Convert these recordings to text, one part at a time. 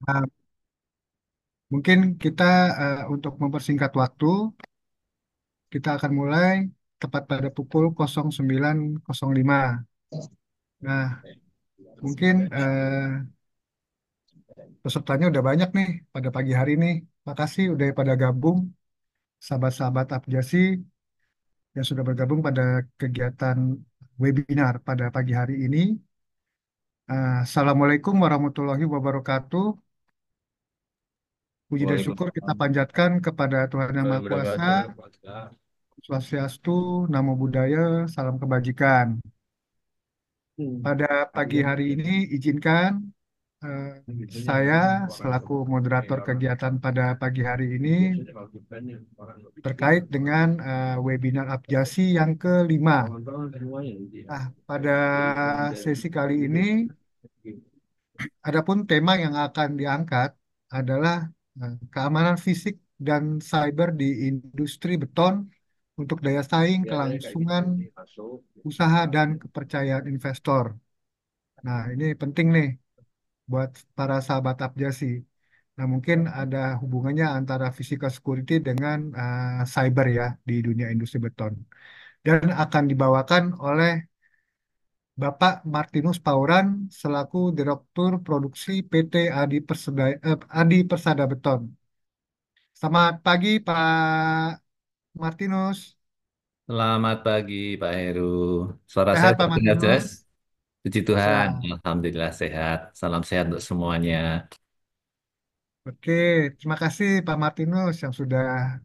Nah, mungkin kita untuk mempersingkat waktu, kita akan mulai tepat pada pukul 09.05. Nah, mungkin pesertanya udah banyak nih pada pagi hari ini. Makasih udah pada gabung, sahabat-sahabat Apjasi yang sudah bergabung pada kegiatan webinar pada pagi hari ini. Assalamualaikum warahmatullahi wabarakatuh. Puji dan syukur kita Waalaikumsalam panjatkan kepada Tuhan Yang Maha warahmatullahi Kuasa, wabarakatuh. Swastiastu, Namo Buddhaya, Salam Kebajikan. Pada pagi hari ini izinkan eh, saya selaku moderator kegiatan pada pagi hari ini terkait dengan webinar Apjasi yang kelima. Pada sesi kali ini, adapun tema yang akan diangkat adalah keamanan fisik dan cyber di industri beton untuk daya saing, kelangsungan usaha, dan kepercayaan investor. Nah, ini penting nih buat para sahabat Apjasi. Nah, mungkin ada hubungannya antara physical security dengan cyber ya di dunia industri beton. Dan akan dibawakan oleh Bapak Martinus Pauran selaku Direktur Produksi PT Adi Persada Beton. Selamat pagi Pak Martinus. Selamat pagi Pak Heru. Suara saya Sehat Pak terdengar jelas? Martinus? Puji Tuhan, Sehat. Alhamdulillah sehat. Salam sehat untuk semuanya. Oke, terima kasih Pak Martinus yang sudah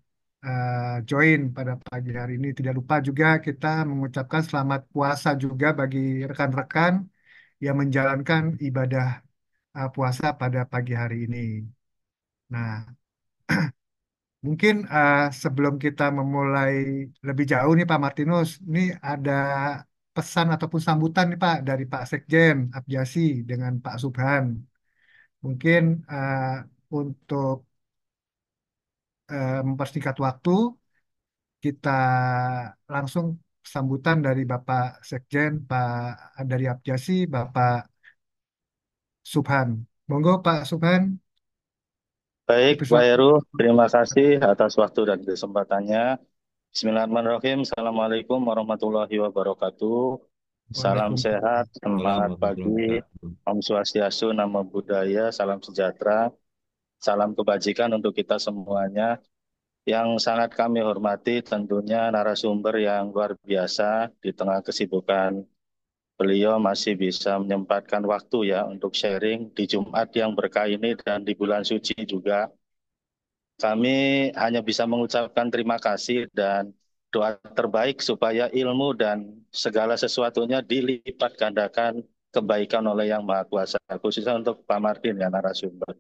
join pada pagi hari ini. Tidak lupa juga kita mengucapkan selamat puasa juga bagi rekan-rekan yang menjalankan ibadah puasa pada pagi hari ini. Nah, mungkin sebelum kita memulai lebih jauh nih Pak Martinus, ini ada pesan ataupun sambutan nih Pak dari Pak Sekjen Apjasi dengan Pak Subhan. Mungkin untuk mempersingkat waktu, kita langsung sambutan dari Bapak Sekjen, Pak dari Apjasi, Bapak Subhan. Monggo Pak Subhan, Baik, Pak dipersilakan. Heru, terima kasih atas waktu dan kesempatannya. Bismillahirrahmanirrahim. Assalamualaikum warahmatullahi wabarakatuh. Salam sehat, Waalaikumsalam. semangat pagi. Om Swastiastu, Namo Buddhaya, salam sejahtera, salam kebajikan untuk kita semuanya. Yang sangat kami hormati tentunya narasumber yang luar biasa di tengah kesibukan beliau masih bisa menyempatkan waktu ya untuk sharing di Jumat yang berkah ini dan di bulan suci juga. Kami hanya bisa mengucapkan terima kasih dan doa terbaik supaya ilmu dan segala sesuatunya dilipat gandakan kebaikan oleh Yang Maha Kuasa, khususnya untuk Pak Martin ya narasumber.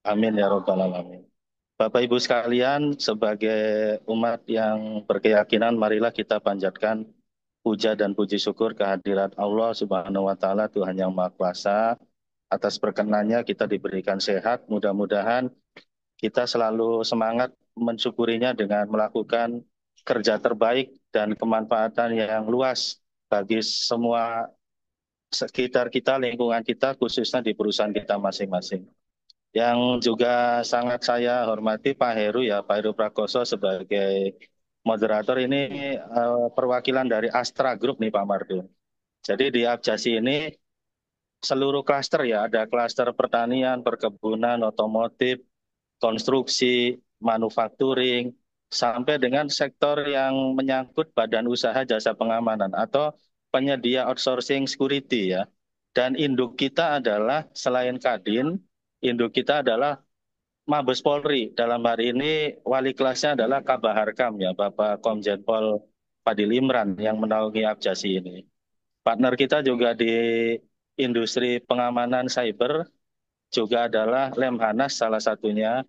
Amin ya Robbal Alamin. Bapak Ibu sekalian, sebagai umat yang berkeyakinan, marilah kita panjatkan puja dan puji syukur kehadirat Allah Subhanahu wa taala, Tuhan yang Maha Kuasa. Atas perkenannya kita diberikan sehat, mudah-mudahan kita selalu semangat mensyukurinya dengan melakukan kerja terbaik dan kemanfaatan yang luas bagi semua sekitar kita, lingkungan kita, khususnya di perusahaan kita masing-masing. Yang juga sangat saya hormati Pak Heru ya, Pak Heru Prakoso sebagai moderator ini perwakilan dari Astra Group nih Pak Mardun. Jadi di Apjasi ini seluruh klaster ya, ada klaster pertanian, perkebunan, otomotif, konstruksi, manufacturing, sampai dengan sektor yang menyangkut badan usaha jasa pengamanan atau penyedia outsourcing security ya. Dan induk kita adalah selain Kadin, induk kita adalah Mabes Polri. Dalam hari ini wali kelasnya adalah Kabaharkam ya, Bapak Komjen Pol Fadil Imran yang menaungi Apjasi ini. Partner kita juga di industri pengamanan cyber juga adalah Lemhanas salah satunya.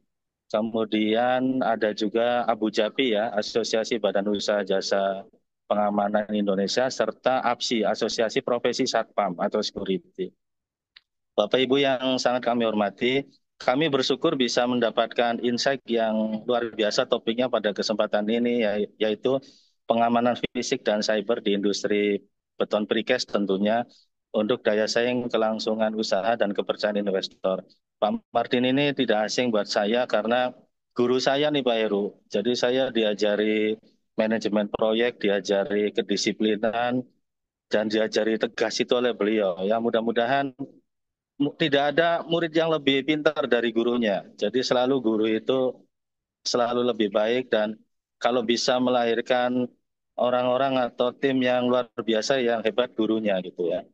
Kemudian ada juga Abu Dhabi ya, Asosiasi Badan Usaha Jasa Pengamanan Indonesia, serta APSI, Asosiasi Profesi Satpam atau Security. Bapak Ibu yang sangat kami hormati, kami bersyukur bisa mendapatkan insight yang luar biasa topiknya pada kesempatan ini, yaitu pengamanan fisik dan cyber di industri beton precast tentunya untuk daya saing kelangsungan usaha dan kepercayaan investor. Pak Martin ini tidak asing buat saya karena guru saya nih Pak Heru. Jadi saya diajari manajemen proyek, diajari kedisiplinan, dan diajari tegas itu oleh beliau. Ya mudah-mudahan tidak ada murid yang lebih pintar dari gurunya. Jadi selalu guru itu selalu lebih baik dan kalau bisa melahirkan orang-orang atau tim yang luar biasa yang hebat gurunya gitu ya.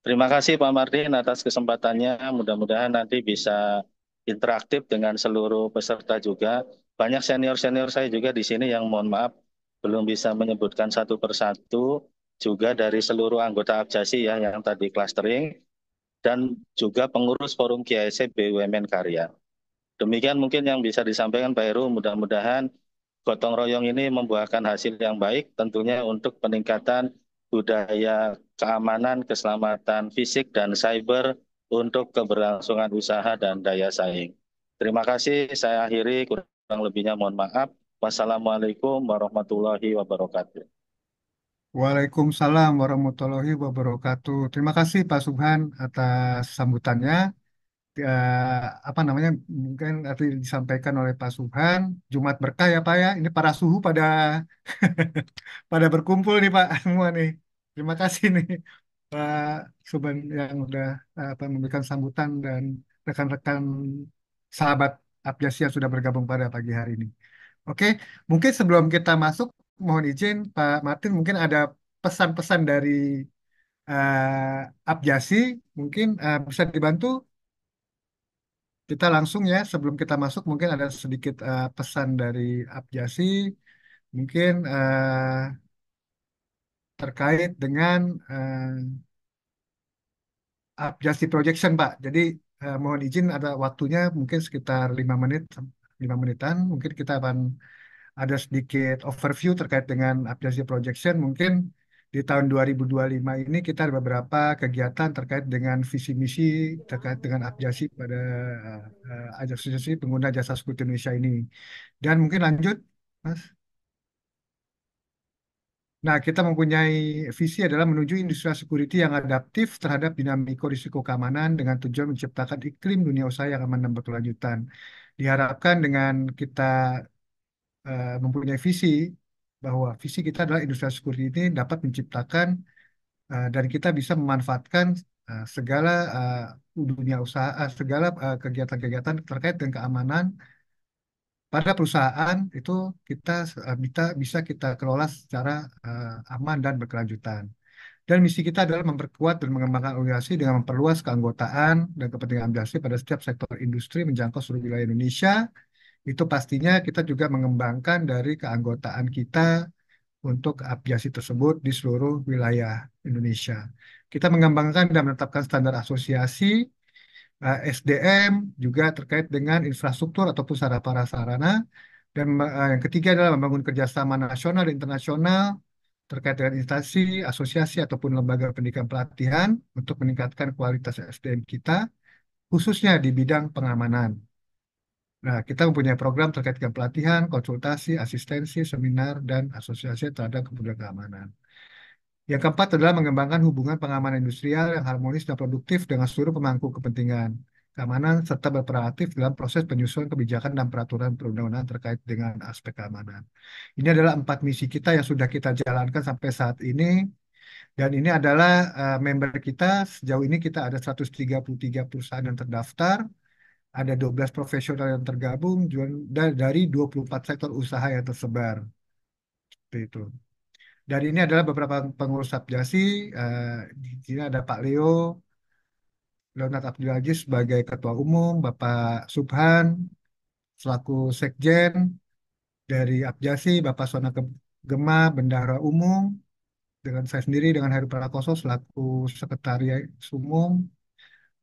Terima kasih Pak Martin atas kesempatannya. Mudah-mudahan nanti bisa interaktif dengan seluruh peserta juga. Banyak senior-senior saya juga di sini yang mohon maaf belum bisa menyebutkan satu persatu, juga dari seluruh anggota Abjasi ya yang tadi clustering, dan juga pengurus Forum GIC BUMN Karya. Demikian mungkin yang bisa disampaikan Pak Heru. Mudah-mudahan gotong royong ini membuahkan hasil yang baik tentunya untuk peningkatan budaya keamanan, keselamatan fisik dan cyber untuk keberlangsungan usaha dan daya saing. Terima kasih, saya akhiri, kurang lebihnya mohon maaf. Wassalamualaikum warahmatullahi wabarakatuh. Waalaikumsalam warahmatullahi wabarakatuh. Terima kasih Pak Subhan atas sambutannya. Apa namanya mungkin nanti disampaikan oleh Pak Subhan. Jumat berkah ya Pak ya. Ini para suhu pada pada berkumpul nih Pak semua nih. Terima kasih nih Pak Subhan yang udah apa memberikan sambutan dan rekan-rekan sahabat Abjasi yang sudah bergabung pada pagi hari ini. Oke, mungkin sebelum kita masuk, mohon izin Pak Martin, mungkin ada pesan-pesan dari Abjasi, mungkin bisa dibantu kita langsung ya, sebelum kita masuk mungkin ada sedikit pesan dari Abjasi, mungkin terkait dengan Abjasi Projection Pak. Jadi mohon izin ada waktunya mungkin sekitar 5 menit, 5 menitan, mungkin kita akan ada sedikit overview terkait dengan Abjasi Projection. Mungkin di tahun 2025 ini kita ada beberapa kegiatan terkait dengan visi misi terkait dengan Abjasi pada asosiasi pengguna jasa sekutu Indonesia ini. Dan mungkin lanjut, Mas. Nah, kita mempunyai visi adalah menuju industri security yang adaptif terhadap dinamika risiko keamanan dengan tujuan menciptakan iklim dunia usaha yang aman dan berkelanjutan. Diharapkan dengan kita mempunyai visi bahwa visi kita adalah industri security ini dapat menciptakan dan kita bisa memanfaatkan segala dunia usaha, segala kegiatan-kegiatan terkait dengan keamanan pada perusahaan itu kita bisa kita kelola secara aman dan berkelanjutan. Dan misi kita adalah memperkuat dan mengembangkan organisasi dengan memperluas keanggotaan dan kepentingan organisasi pada setiap sektor industri menjangkau seluruh wilayah Indonesia. Itu pastinya kita juga mengembangkan dari keanggotaan kita untuk aviasi tersebut di seluruh wilayah Indonesia. Kita mengembangkan dan menetapkan standar asosiasi, SDM, juga terkait dengan infrastruktur ataupun sarana prasarana. Dan yang ketiga adalah membangun kerjasama nasional dan internasional terkait dengan instansi, asosiasi, ataupun lembaga pendidikan pelatihan untuk meningkatkan kualitas SDM kita, khususnya di bidang pengamanan. Nah, kita mempunyai program terkait dengan pelatihan, konsultasi, asistensi, seminar, dan asosiasi terhadap kebutuhan keamanan. Yang keempat adalah mengembangkan hubungan pengamanan industrial yang harmonis dan produktif dengan seluruh pemangku kepentingan keamanan serta berperan aktif dalam proses penyusunan kebijakan dan peraturan perundang-undangan terkait dengan aspek keamanan. Ini adalah 4 misi kita yang sudah kita jalankan sampai saat ini. Dan ini adalah member kita, sejauh ini kita ada 133 perusahaan yang terdaftar, ada 12 profesional yang tergabung, dari 24 sektor usaha yang tersebar. Seperti itu. Dan ini adalah beberapa pengurus Satjasi. eh, di sini ada Pak Leo, Leonard Abdul Aziz sebagai Ketua Umum, Bapak Subhan selaku Sekjen dari Abjasi, Bapak Sona Gema, Bendahara Umum, dengan saya sendiri, dengan Heru Prakoso selaku Sekretaris Umum,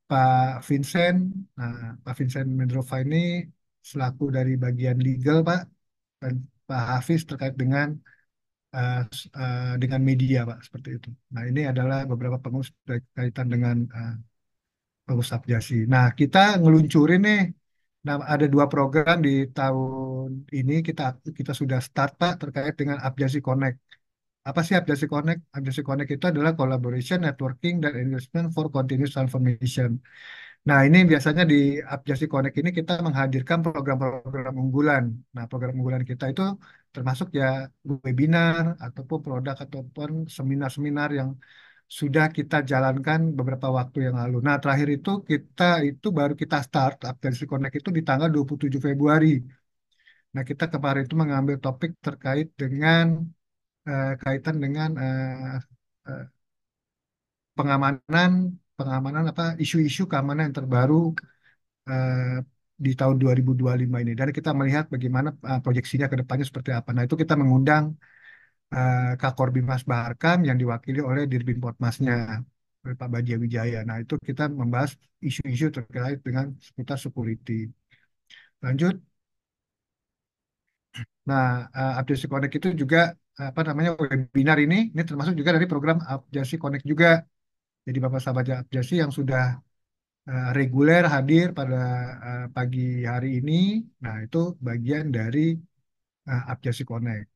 Pak Vincent, nah, Pak Vincent Mendrova ini selaku dari bagian legal, Pak, dan Pak Hafiz terkait dengan media, Pak, seperti itu. Nah, ini adalah beberapa pengurus berkaitan dengan pengurus Abjasi. Nah, kita ngeluncurin nih. Nah, ada 2 program di tahun ini kita sudah start, Pak, terkait dengan Abjasi Connect. Apa sih Abjasi Connect? Abjasi Connect itu adalah collaboration, networking, dan investment for continuous transformation. Nah, ini biasanya di Apjasi Connect ini kita menghadirkan program-program unggulan. Nah, program unggulan kita itu termasuk ya webinar ataupun produk ataupun seminar-seminar yang sudah kita jalankan beberapa waktu yang lalu. Nah, terakhir itu baru kita start Apjasi Connect itu di tanggal 27 Februari. Nah, kita kemarin itu mengambil topik terkait dengan kaitan dengan eh, pengamanan pengamanan apa isu-isu keamanan yang terbaru eh, di tahun 2025 ini. Dan kita melihat bagaimana proyeksinya ke depannya seperti apa. Nah, itu kita mengundang Kak Bimas Baharkam yang diwakili oleh Dirbin Potmasnya, oleh Pak Badia Wijaya. Nah, itu kita membahas isu-isu terkait dengan seputar security. Lanjut. Nah, Abjasi Connect itu juga apa namanya webinar ini termasuk juga dari program Abjasi Connect juga. Jadi Bapak sahabat Abjasi yang sudah reguler hadir pada pagi hari ini, nah itu bagian dari Abjasi Connect.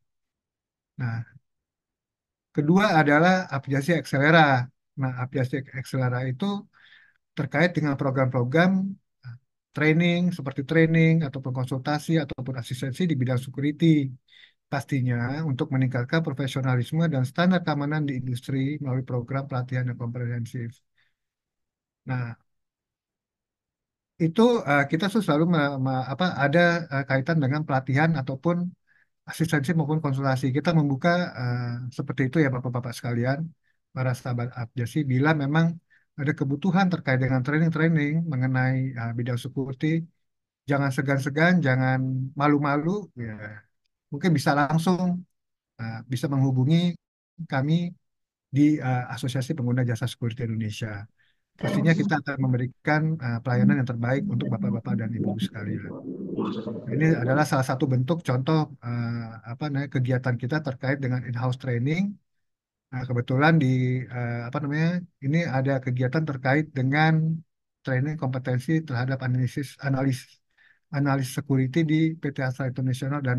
Nah, kedua adalah Abjasi Accelera. Nah, Abjasi Accelera itu terkait dengan program-program uh, training, seperti training, ataupun konsultasi, ataupun asistensi di bidang security. Pastinya untuk meningkatkan profesionalisme dan standar keamanan di industri melalui program pelatihan yang komprehensif. Nah, itu kita tuh selalu ada kaitan dengan pelatihan ataupun asistensi maupun konsultasi. Kita membuka seperti itu ya Bapak-Bapak sekalian, para sahabat Abjasi, bila memang ada kebutuhan terkait dengan training-training mengenai bidang security, jangan segan-segan, jangan malu-malu, ya mungkin bisa langsung bisa menghubungi kami di Asosiasi Pengguna Jasa Security Indonesia. Pastinya kita akan memberikan pelayanan yang terbaik untuk Bapak-Bapak dan Ibu sekalian. Nah, ini adalah salah satu bentuk contoh apa namanya kegiatan kita terkait dengan in-house training. Nah, kebetulan di apa namanya ini ada kegiatan terkait dengan training kompetensi terhadap analis analis security di PT Astra International dan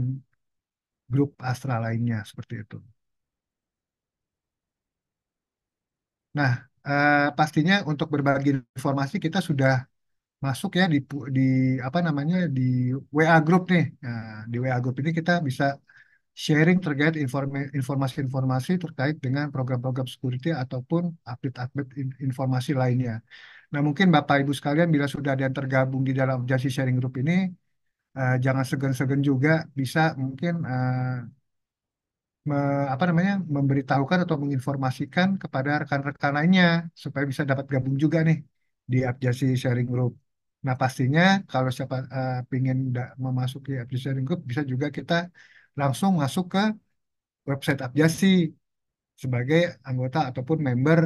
grup Astra lainnya seperti itu. Nah, pastinya untuk berbagi informasi kita sudah masuk ya di apa namanya di WA Group nih. Nah, di WA Group ini kita bisa sharing terkait informasi-informasi terkait dengan program-program security ataupun update-update informasi lainnya. Nah, mungkin Bapak Ibu sekalian bila sudah ada yang tergabung di dalam Jasi Sharing Group ini, jangan segan-segan juga bisa mungkin apa namanya memberitahukan atau menginformasikan kepada rekan-rekan lainnya supaya bisa dapat gabung juga nih di Apjasi Sharing Group. Nah, pastinya kalau siapa ingin memasuki Apjasi Sharing Group bisa juga kita langsung masuk ke website Apjasi sebagai anggota ataupun member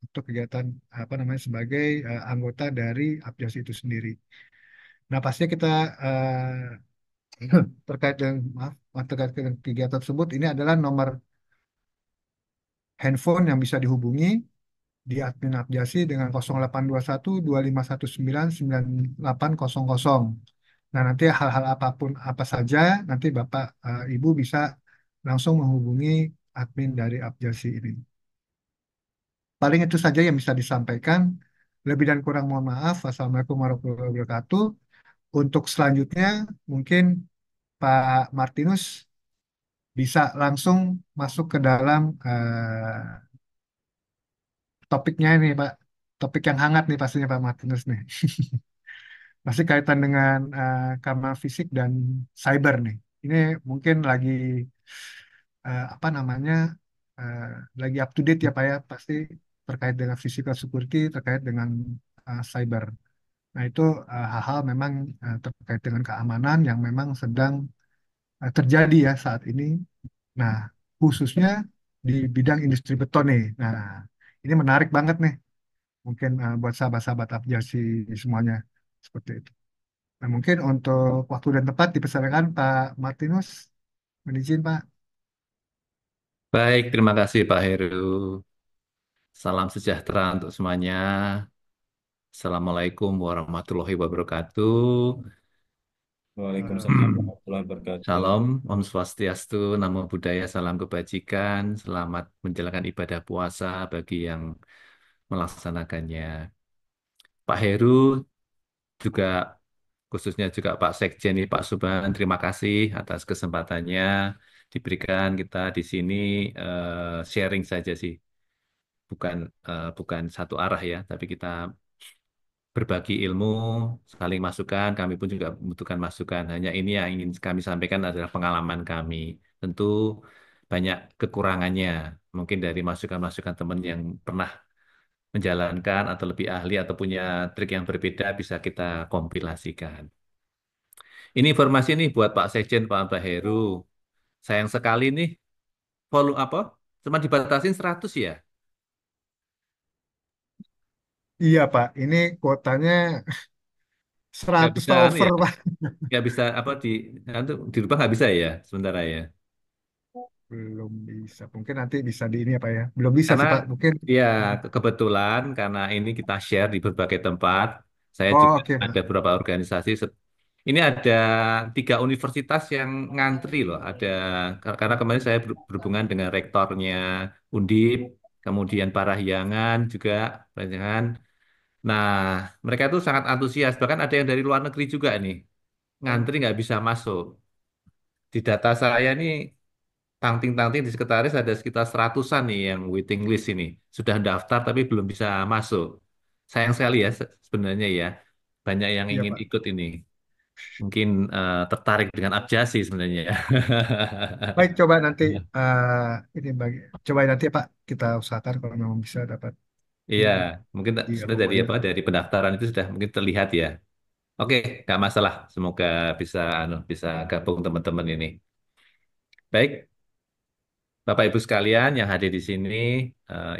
untuk kegiatan apa namanya sebagai anggota dari Apjasi itu sendiri. Nah, pastinya kita terkait dengan terkait dengan kegiatan tersebut ini adalah nomor handphone yang bisa dihubungi di admin Apjasi dengan 0821 2519 9800. Nah, nanti hal-hal apapun apa saja nanti Bapak Ibu bisa langsung menghubungi admin dari Apjasi ini. Paling itu saja yang bisa disampaikan. Lebih dan kurang mohon maaf. Wassalamualaikum warahmatullahi wabarakatuh. Untuk selanjutnya mungkin Pak Martinus bisa langsung masuk ke dalam topiknya ini Pak. Topik yang hangat nih pastinya Pak Martinus nih. Masih kaitan dengan keamanan fisik dan cyber nih. Ini mungkin lagi apa namanya eh, lagi up to date ya Pak ya. Pasti terkait dengan physical security, terkait dengan cyber. Nah, itu hal-hal memang terkait dengan keamanan yang memang sedang terjadi ya saat ini. Nah, khususnya di bidang industri beton nih. Nah, ini menarik banget nih. Mungkin buat sahabat-sahabat Abjasi semuanya seperti itu. Nah, mungkin untuk waktu dan tempat dipersilakan Pak Martinus. Mohon izin, Pak. Baik, terima kasih Pak Heru. Salam sejahtera untuk semuanya. Assalamualaikum warahmatullahi wabarakatuh. Waalaikumsalam warahmatullahi wabarakatuh. Salam, Om Swastiastu, Namo Buddhaya, salam kebajikan. Selamat menjalankan ibadah puasa bagi yang melaksanakannya. Pak Heru juga khususnya juga Pak Sekjen ini Pak Subhan, terima kasih atas kesempatannya diberikan kita di sini sharing saja sih, bukan bukan satu arah ya, tapi kita berbagi ilmu, saling masukan. Kami pun juga membutuhkan masukan. Hanya ini yang ingin kami sampaikan adalah pengalaman kami. Tentu banyak kekurangannya. Mungkin dari masukan-masukan teman yang pernah menjalankan atau lebih ahli atau punya trik yang berbeda bisa kita kompilasikan. Ini informasi nih buat Pak Sekjen, Pak Heru. Sayang sekali nih, volume apa? Cuma dibatasin 100 ya? Iya Pak, ini kuotanya Nggak 100 bisa, anu over ya? Pak. Nggak bisa apa anu, dirubah nggak bisa ya sementara ya? Belum bisa, mungkin nanti bisa di ini apa ya? Belum bisa Karena sih Pak, mungkin. ya kebetulan karena ini kita share di berbagai tempat. Saya Oh juga oke ada Pak. beberapa organisasi. Ini ada 3 universitas yang ngantri loh. Ada karena kemarin saya berhubungan dengan rektornya Undip, kemudian Parahyangan juga, Parahyangan. Nah, mereka itu sangat antusias. Bahkan ada yang dari luar negeri juga nih, ngantri nggak bisa masuk. Di data saya nih, tangting-tangting di sekretaris ada sekitar 100-an nih yang waiting list ini. Sudah daftar tapi belum bisa masuk. Sayang sekali ya sebenarnya ya. Banyak yang Iya ingin Pak. ikut ini. Mungkin tertarik dengan Abjasi sebenarnya ya. Baik, coba nanti ini bagi, coba nanti Pak kita usahakan kalau memang bisa dapat Iya, ini mungkin sebenarnya dari diakomodir. apa dari pendaftaran itu sudah mungkin terlihat ya. Oke, nggak masalah. Semoga bisa bisa gabung teman-teman ini. Baik, Bapak Ibu sekalian yang hadir di sini,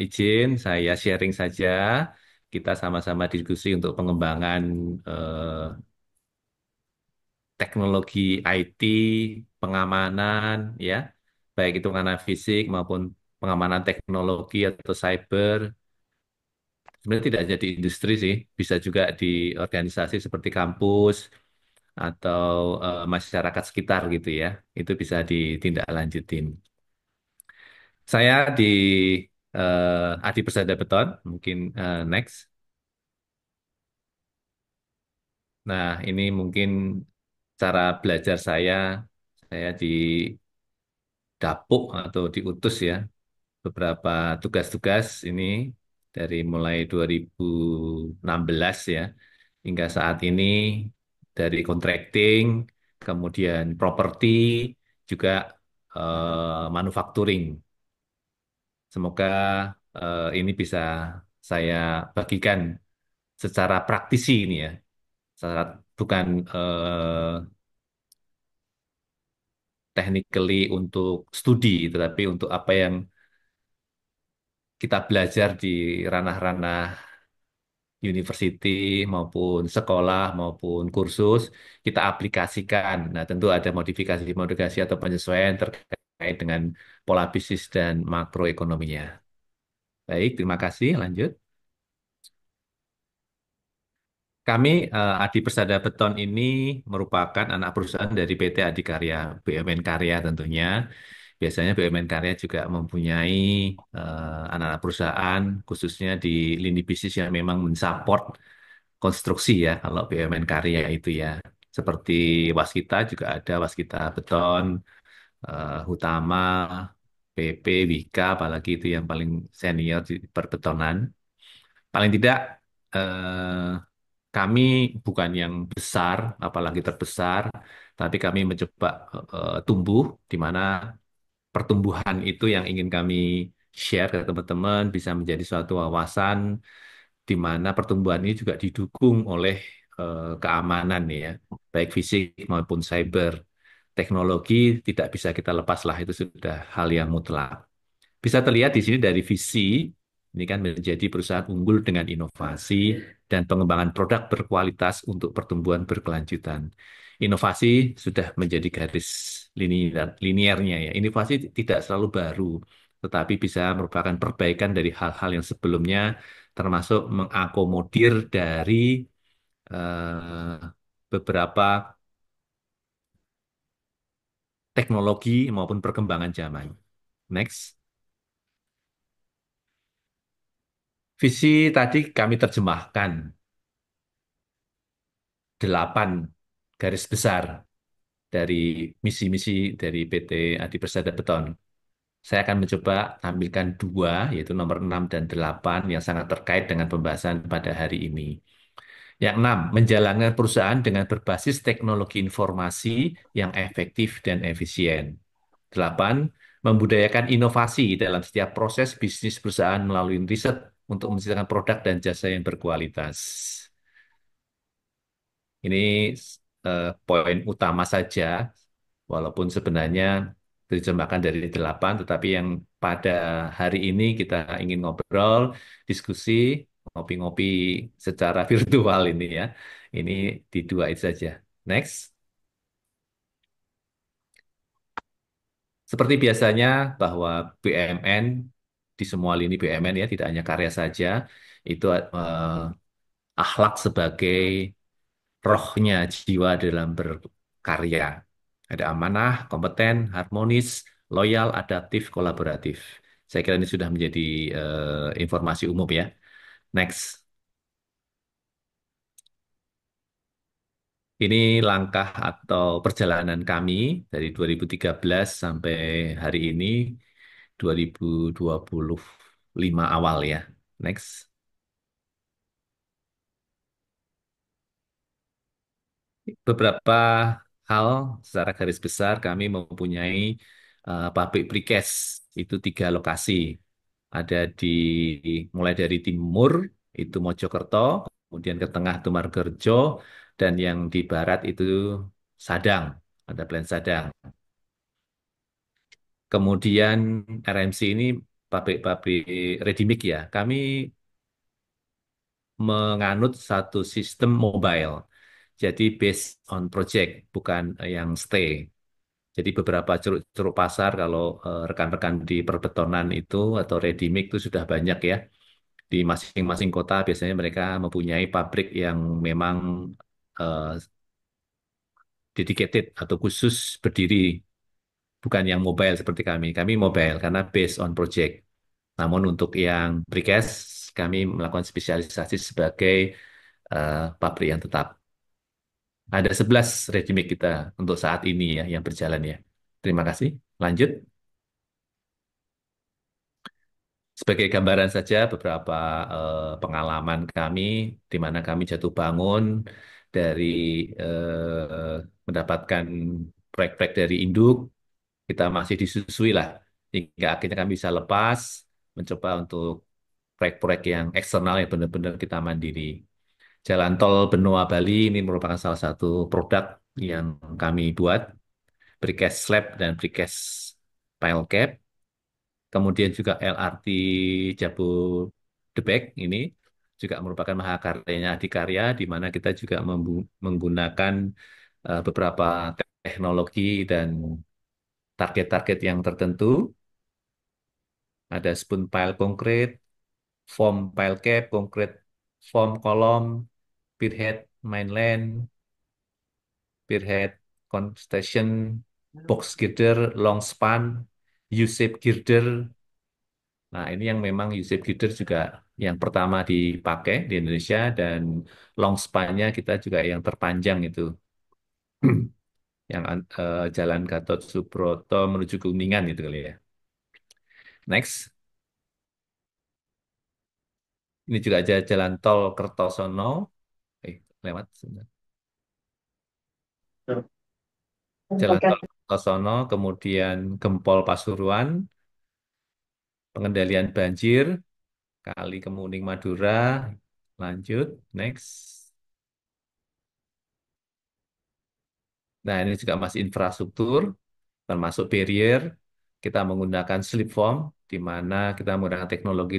izin saya sharing saja. Kita sama-sama diskusi untuk pengembangan teknologi IT, pengamanan, ya, baik itu pengamanan fisik maupun pengamanan teknologi atau cyber. Sebenarnya tidak hanya di industri sih, bisa juga di organisasi seperti kampus atau masyarakat sekitar gitu ya. Itu bisa ditindaklanjutin. Saya di Adi Persada Beton, mungkin next. Nah, ini mungkin cara belajar saya didapuk atau diutus ya, beberapa tugas-tugas ini dari mulai 2016 ya, hingga saat ini dari contracting, kemudian properti, juga manufacturing. Semoga ini bisa saya bagikan secara praktisi ini ya, secara bukan technically untuk studi, tetapi untuk apa yang kita belajar di ranah-ranah university maupun sekolah maupun kursus kita aplikasikan. Nah, tentu ada modifikasi-modifikasi atau penyesuaian terkait dengan pola bisnis dan makroekonominya. Baik, terima kasih. Lanjut. Kami Adi Persada Beton ini merupakan anak perusahaan dari PT Adikarya, BUMN Karya tentunya. Biasanya BUMN Karya juga mempunyai anak-anak perusahaan, khususnya di lini bisnis yang memang mensupport konstruksi ya, kalau BUMN Karya itu ya. Seperti Waskita juga ada Waskita Beton, Hutama, PP, Wika, apalagi itu yang paling senior di perbetonan. Paling tidak, eh, kami bukan yang besar, apalagi terbesar, tapi kami mencoba tumbuh, di mana pertumbuhan itu yang ingin kami share ke teman-teman bisa menjadi suatu wawasan, di mana pertumbuhan ini juga didukung oleh keamanan ya, baik fisik maupun cyber. Teknologi tidak bisa kita lepas lah, itu sudah hal yang mutlak. Bisa terlihat di sini dari visi, ini kan menjadi perusahaan unggul dengan inovasi dan pengembangan produk berkualitas untuk pertumbuhan berkelanjutan. Inovasi sudah menjadi garis liniernya ya. Inovasi tidak selalu baru, tetapi bisa merupakan perbaikan dari hal-hal yang sebelumnya, termasuk mengakomodir dari eh, beberapa teknologi maupun perkembangan zaman. Next. Visi tadi kami terjemahkan. 8 garis besar dari misi-misi dari PT Adi Persada Beton. Saya akan mencoba tampilkan dua, yaitu nomor 6 dan 8 yang sangat terkait dengan pembahasan pada hari ini. Yang 6, menjalankan perusahaan dengan berbasis teknologi informasi yang efektif dan efisien. 8, membudayakan inovasi dalam setiap proses bisnis perusahaan melalui riset untuk menciptakan produk dan jasa yang berkualitas. Ini poin utama saja, walaupun sebenarnya diterjemahkan dari 8, tetapi yang pada hari ini kita ingin ngobrol, diskusi, ngopi-ngopi secara virtual ini ya. Ini di dua itu saja. Next. Seperti biasanya bahwa BUMN, di semua lini BUMN ya, tidak hanya karya saja, itu akhlak sebagai rohnya jiwa dalam berkarya. Ada amanah, kompeten, harmonis, loyal, adaptif, kolaboratif. Saya kira ini sudah menjadi informasi umum ya. Next. Ini langkah atau perjalanan kami dari 2013 sampai hari ini 2025 awal ya. Next. Beberapa hal secara garis besar kami mempunyai pabrik precast itu 3 lokasi. Ada di mulai dari timur itu Mojokerto, kemudian ke tengah itu Margerjo, dan yang di barat itu Sadang, ada Plant Sadang. Kemudian RMC ini pabrik-pabrik ready mix ya. Kami menganut satu sistem mobile. Jadi based on project, bukan yang stay. Jadi beberapa ceruk pasar kalau rekan-rekan di perbetonan itu atau ready mix itu sudah banyak ya. Di masing-masing kota biasanya mereka mempunyai pabrik yang memang eh, dedicated atau khusus berdiri, bukan yang mobile seperti kami. Kami mobile karena based on project. Namun untuk yang precast kami melakukan spesialisasi sebagai pabrik yang tetap. Ada 11 ready mix kita untuk saat ini ya yang berjalan ya. Terima kasih. Lanjut. Sebagai gambaran saja beberapa pengalaman kami di mana kami jatuh bangun dari mendapatkan proyek-proyek dari induk, kita masih disusui lah hingga akhirnya kami bisa lepas mencoba untuk proyek-proyek yang eksternal yang benar-benar kita mandiri. Jalan tol Benoa Bali ini merupakan salah satu produk yang kami buat, precast slab dan precast pile cap. Kemudian juga LRT Jabodebek ini juga merupakan mahakaryanya Adikarya, di mana kita juga menggunakan beberapa teknologi dan target-target yang tertentu. Ada spoon pile konkret, foam pile cap, konkret foam kolom, pierhead mainland, pierhead construction, box girder, long span, U-shape girder. Nah, ini yang memang U-shape girder juga yang pertama dipakai di Indonesia dan long span-nya kita juga yang terpanjang itu. Yang Jalan Gatot Subroto menuju Kuningan itu kali ya. Next. Ini juga ada jalan tol Kertosono. Lewat sebentar. Jalan tol Kertosono, kemudian Gempol Pasuruan, pengendalian banjir, Kali Kemuning Madura. Lanjut, next. Nah, ini juga masih infrastruktur, termasuk barrier. Kita menggunakan slip form, di mana kita menggunakan teknologi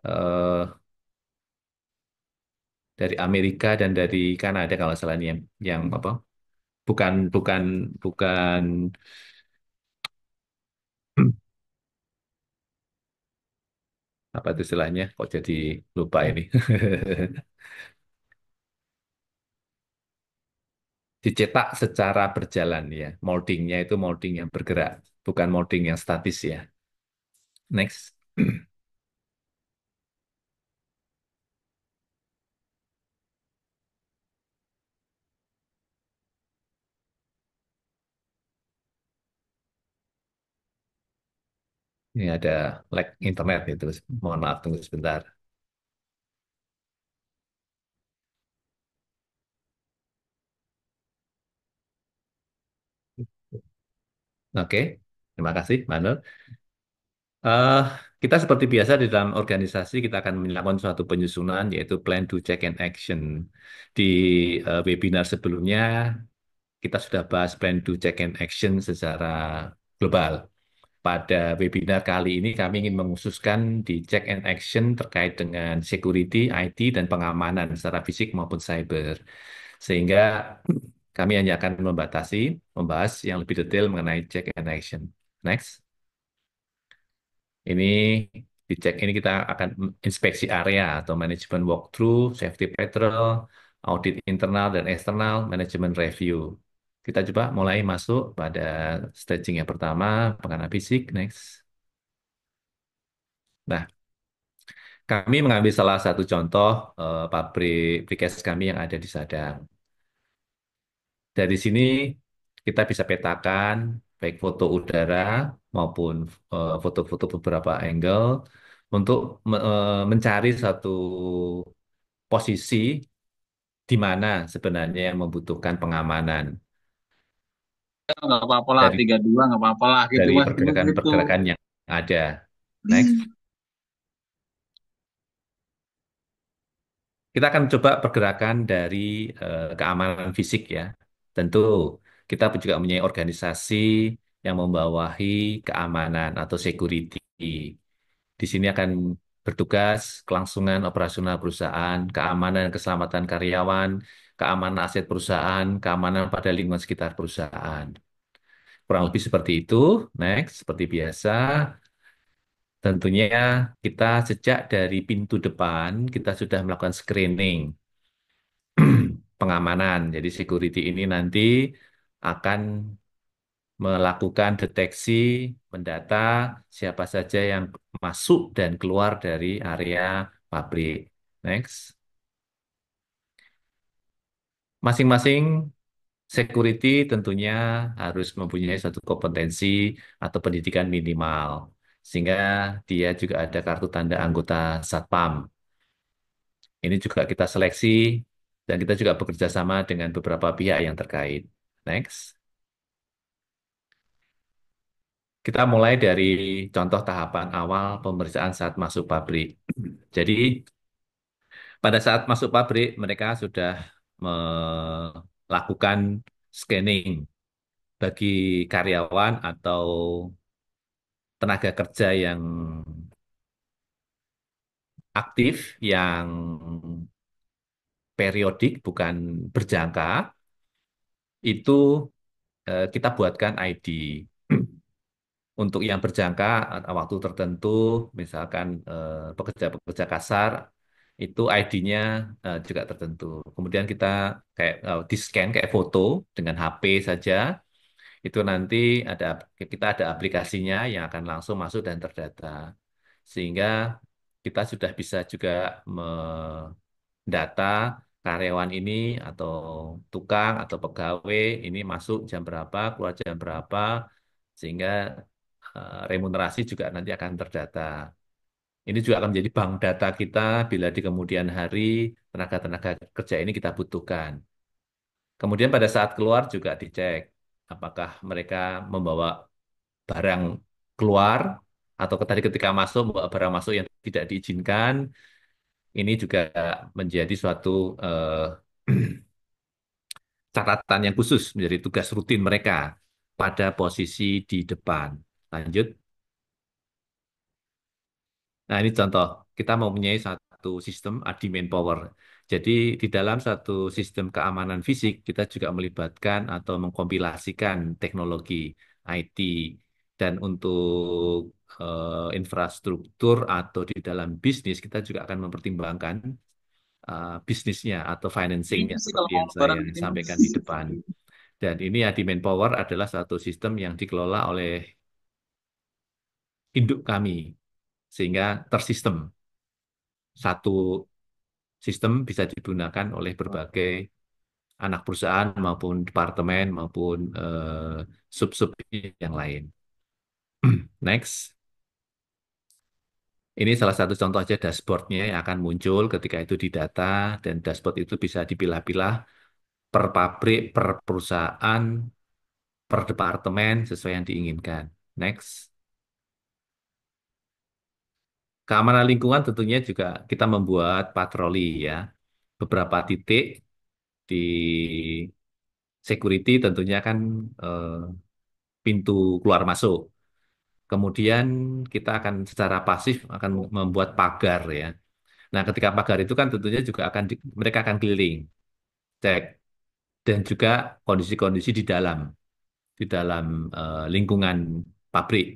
eh, dari Amerika dan dari Kanada kalau salah ini yang apa? Bukan bukan bukan apa itu istilahnya? Kok jadi lupa ini? Dicetak secara berjalan ya. Moldingnya itu molding yang bergerak, bukan molding yang statis ya. Next. Ini ada lag internet itu. Mohon maaf, tunggu sebentar. Oke, terima kasih, Manur. Eh, kita seperti biasa di dalam organisasi kita akan melakukan suatu penyusunan yaitu plan to check and action. Di webinar sebelumnya kita sudah bahas plan to check and action secara global. Pada webinar kali ini kami ingin mengkhususkan di check and action terkait dengan security, IT, dan pengamanan secara fisik maupun cyber. Sehingga kami hanya akan membahas yang lebih detail mengenai check and action. Next. Ini dicek, ini kita akan inspeksi area atau manajemen walkthrough, safety patrol, audit internal dan eksternal, manajemen review. Kita coba mulai masuk pada staging yang pertama, pengenalan fisik, next. Nah, kami mengambil salah satu contoh pabrik precast kami yang ada di Sadang. Dari sini kita bisa petakan baik foto udara maupun foto-foto beberapa angle untuk mencari satu posisi di mana sebenarnya yang membutuhkan pengamanan Nggak apa-apa lah, dari 32 nggak apa-apa lah gitu dari Mas. Bener gitu. pergerakan-pergerakan yang ada. Next, kita akan coba pergerakan dari keamanan fisik ya. Tentu kita juga mempunyai organisasi yang membawahi keamanan atau security. Di sini akan bertugas kelangsungan operasional perusahaan, keamanan dan keselamatan karyawan, keamanan aset perusahaan, keamanan pada lingkungan sekitar perusahaan. Kurang lebih seperti itu. Next, seperti biasa, tentunya kita sejak dari pintu depan, kita sudah melakukan screening pengamanan. Jadi security ini nanti akan melakukan deteksi, mendata siapa saja yang masuk dan keluar dari area pabrik. Next. Masing-masing security tentunya harus mempunyai satu kompetensi atau pendidikan minimal. Sehingga dia juga ada kartu tanda anggota Satpam. Ini juga kita seleksi dan kita juga bekerja sama dengan beberapa pihak yang terkait. Next. Kita mulai dari contoh tahapan awal pemeriksaan saat masuk pabrik. Jadi, pada saat masuk pabrik, mereka sudah melakukan scanning bagi karyawan atau tenaga kerja yang aktif, yang periodik, bukan berjangka, itu kita buatkan ID. Untuk yang berjangka waktu tertentu, misalkan pekerja-pekerja kasar, itu ID-nya juga tertentu. Kemudian kita kayak di-scan kayak foto dengan HP saja, itu nanti kita ada aplikasinya yang akan langsung masuk dan terdata. Sehingga kita sudah bisa juga mendata karyawan ini atau tukang atau pegawai ini masuk jam berapa, keluar jam berapa, sehingga remunerasi juga nanti akan terdata. Ini juga akan menjadi bank data kita bila di kemudian hari tenaga-tenaga kerja ini kita butuhkan. Kemudian pada saat keluar juga dicek apakah mereka membawa barang keluar atau tadi ketika masuk membawa barang masuk yang tidak diizinkan. Ini juga menjadi suatu catatan yang khusus menjadi tugas rutin mereka pada posisi di depan. Lanjut. Nah, ini contoh. Kita mempunyai satu sistem ADI Manpower. Jadi, di dalam satu sistem keamanan fisik, kita juga melibatkan atau mengkompilasikan teknologi IT. Dan untuk infrastruktur atau di dalam bisnis, kita juga akan mempertimbangkan bisnisnya atau Ini financingnya, sih kalau seperti mau yang saya lebaran ini Mas. sampaikan di depan. Dan ini ADI Manpower adalah satu sistem yang dikelola oleh induk kami, sehingga tersistem. Satu sistem bisa digunakan oleh berbagai anak perusahaan maupun departemen maupun sub-sub yang lain. Next. Ini salah satu contoh aja dashboardnya yang akan muncul ketika itu di data, dan dashboard itu bisa dipilah-pilah per pabrik, per perusahaan, per departemen sesuai yang diinginkan. Next. Keamanan lingkungan tentunya juga kita membuat patroli ya. Beberapa titik di security tentunya kan eh, pintu keluar masuk. Kemudian kita akan secara pasif akan membuat pagar ya. Nah, ketika pagar itu kan tentunya juga akan mereka akan keliling, cek, dan juga kondisi-kondisi di dalam lingkungan pabrik,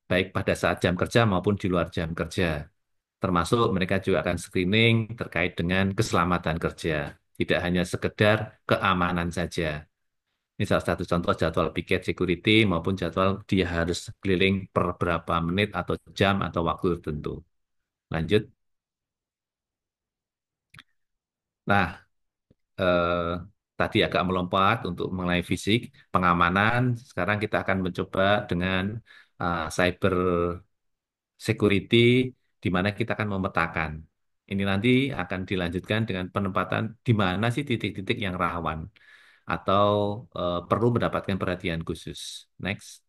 baik pada saat jam kerja maupun di luar jam kerja. Termasuk mereka juga akan screening terkait dengan keselamatan kerja, tidak hanya sekedar keamanan saja. Ini salah satu contoh jadwal piket security maupun jadwal dia harus keliling per berapa menit atau jam atau waktu tertentu. Lanjut. Nah, eh, tadi agak melompat untuk mengenai fisik, pengamanan. Sekarang kita akan mencoba dengan cyber security, di mana kita akan memetakan. Ini nanti akan dilanjutkan dengan penempatan di mana sih titik-titik yang rawan atau perlu mendapatkan perhatian khusus. Next.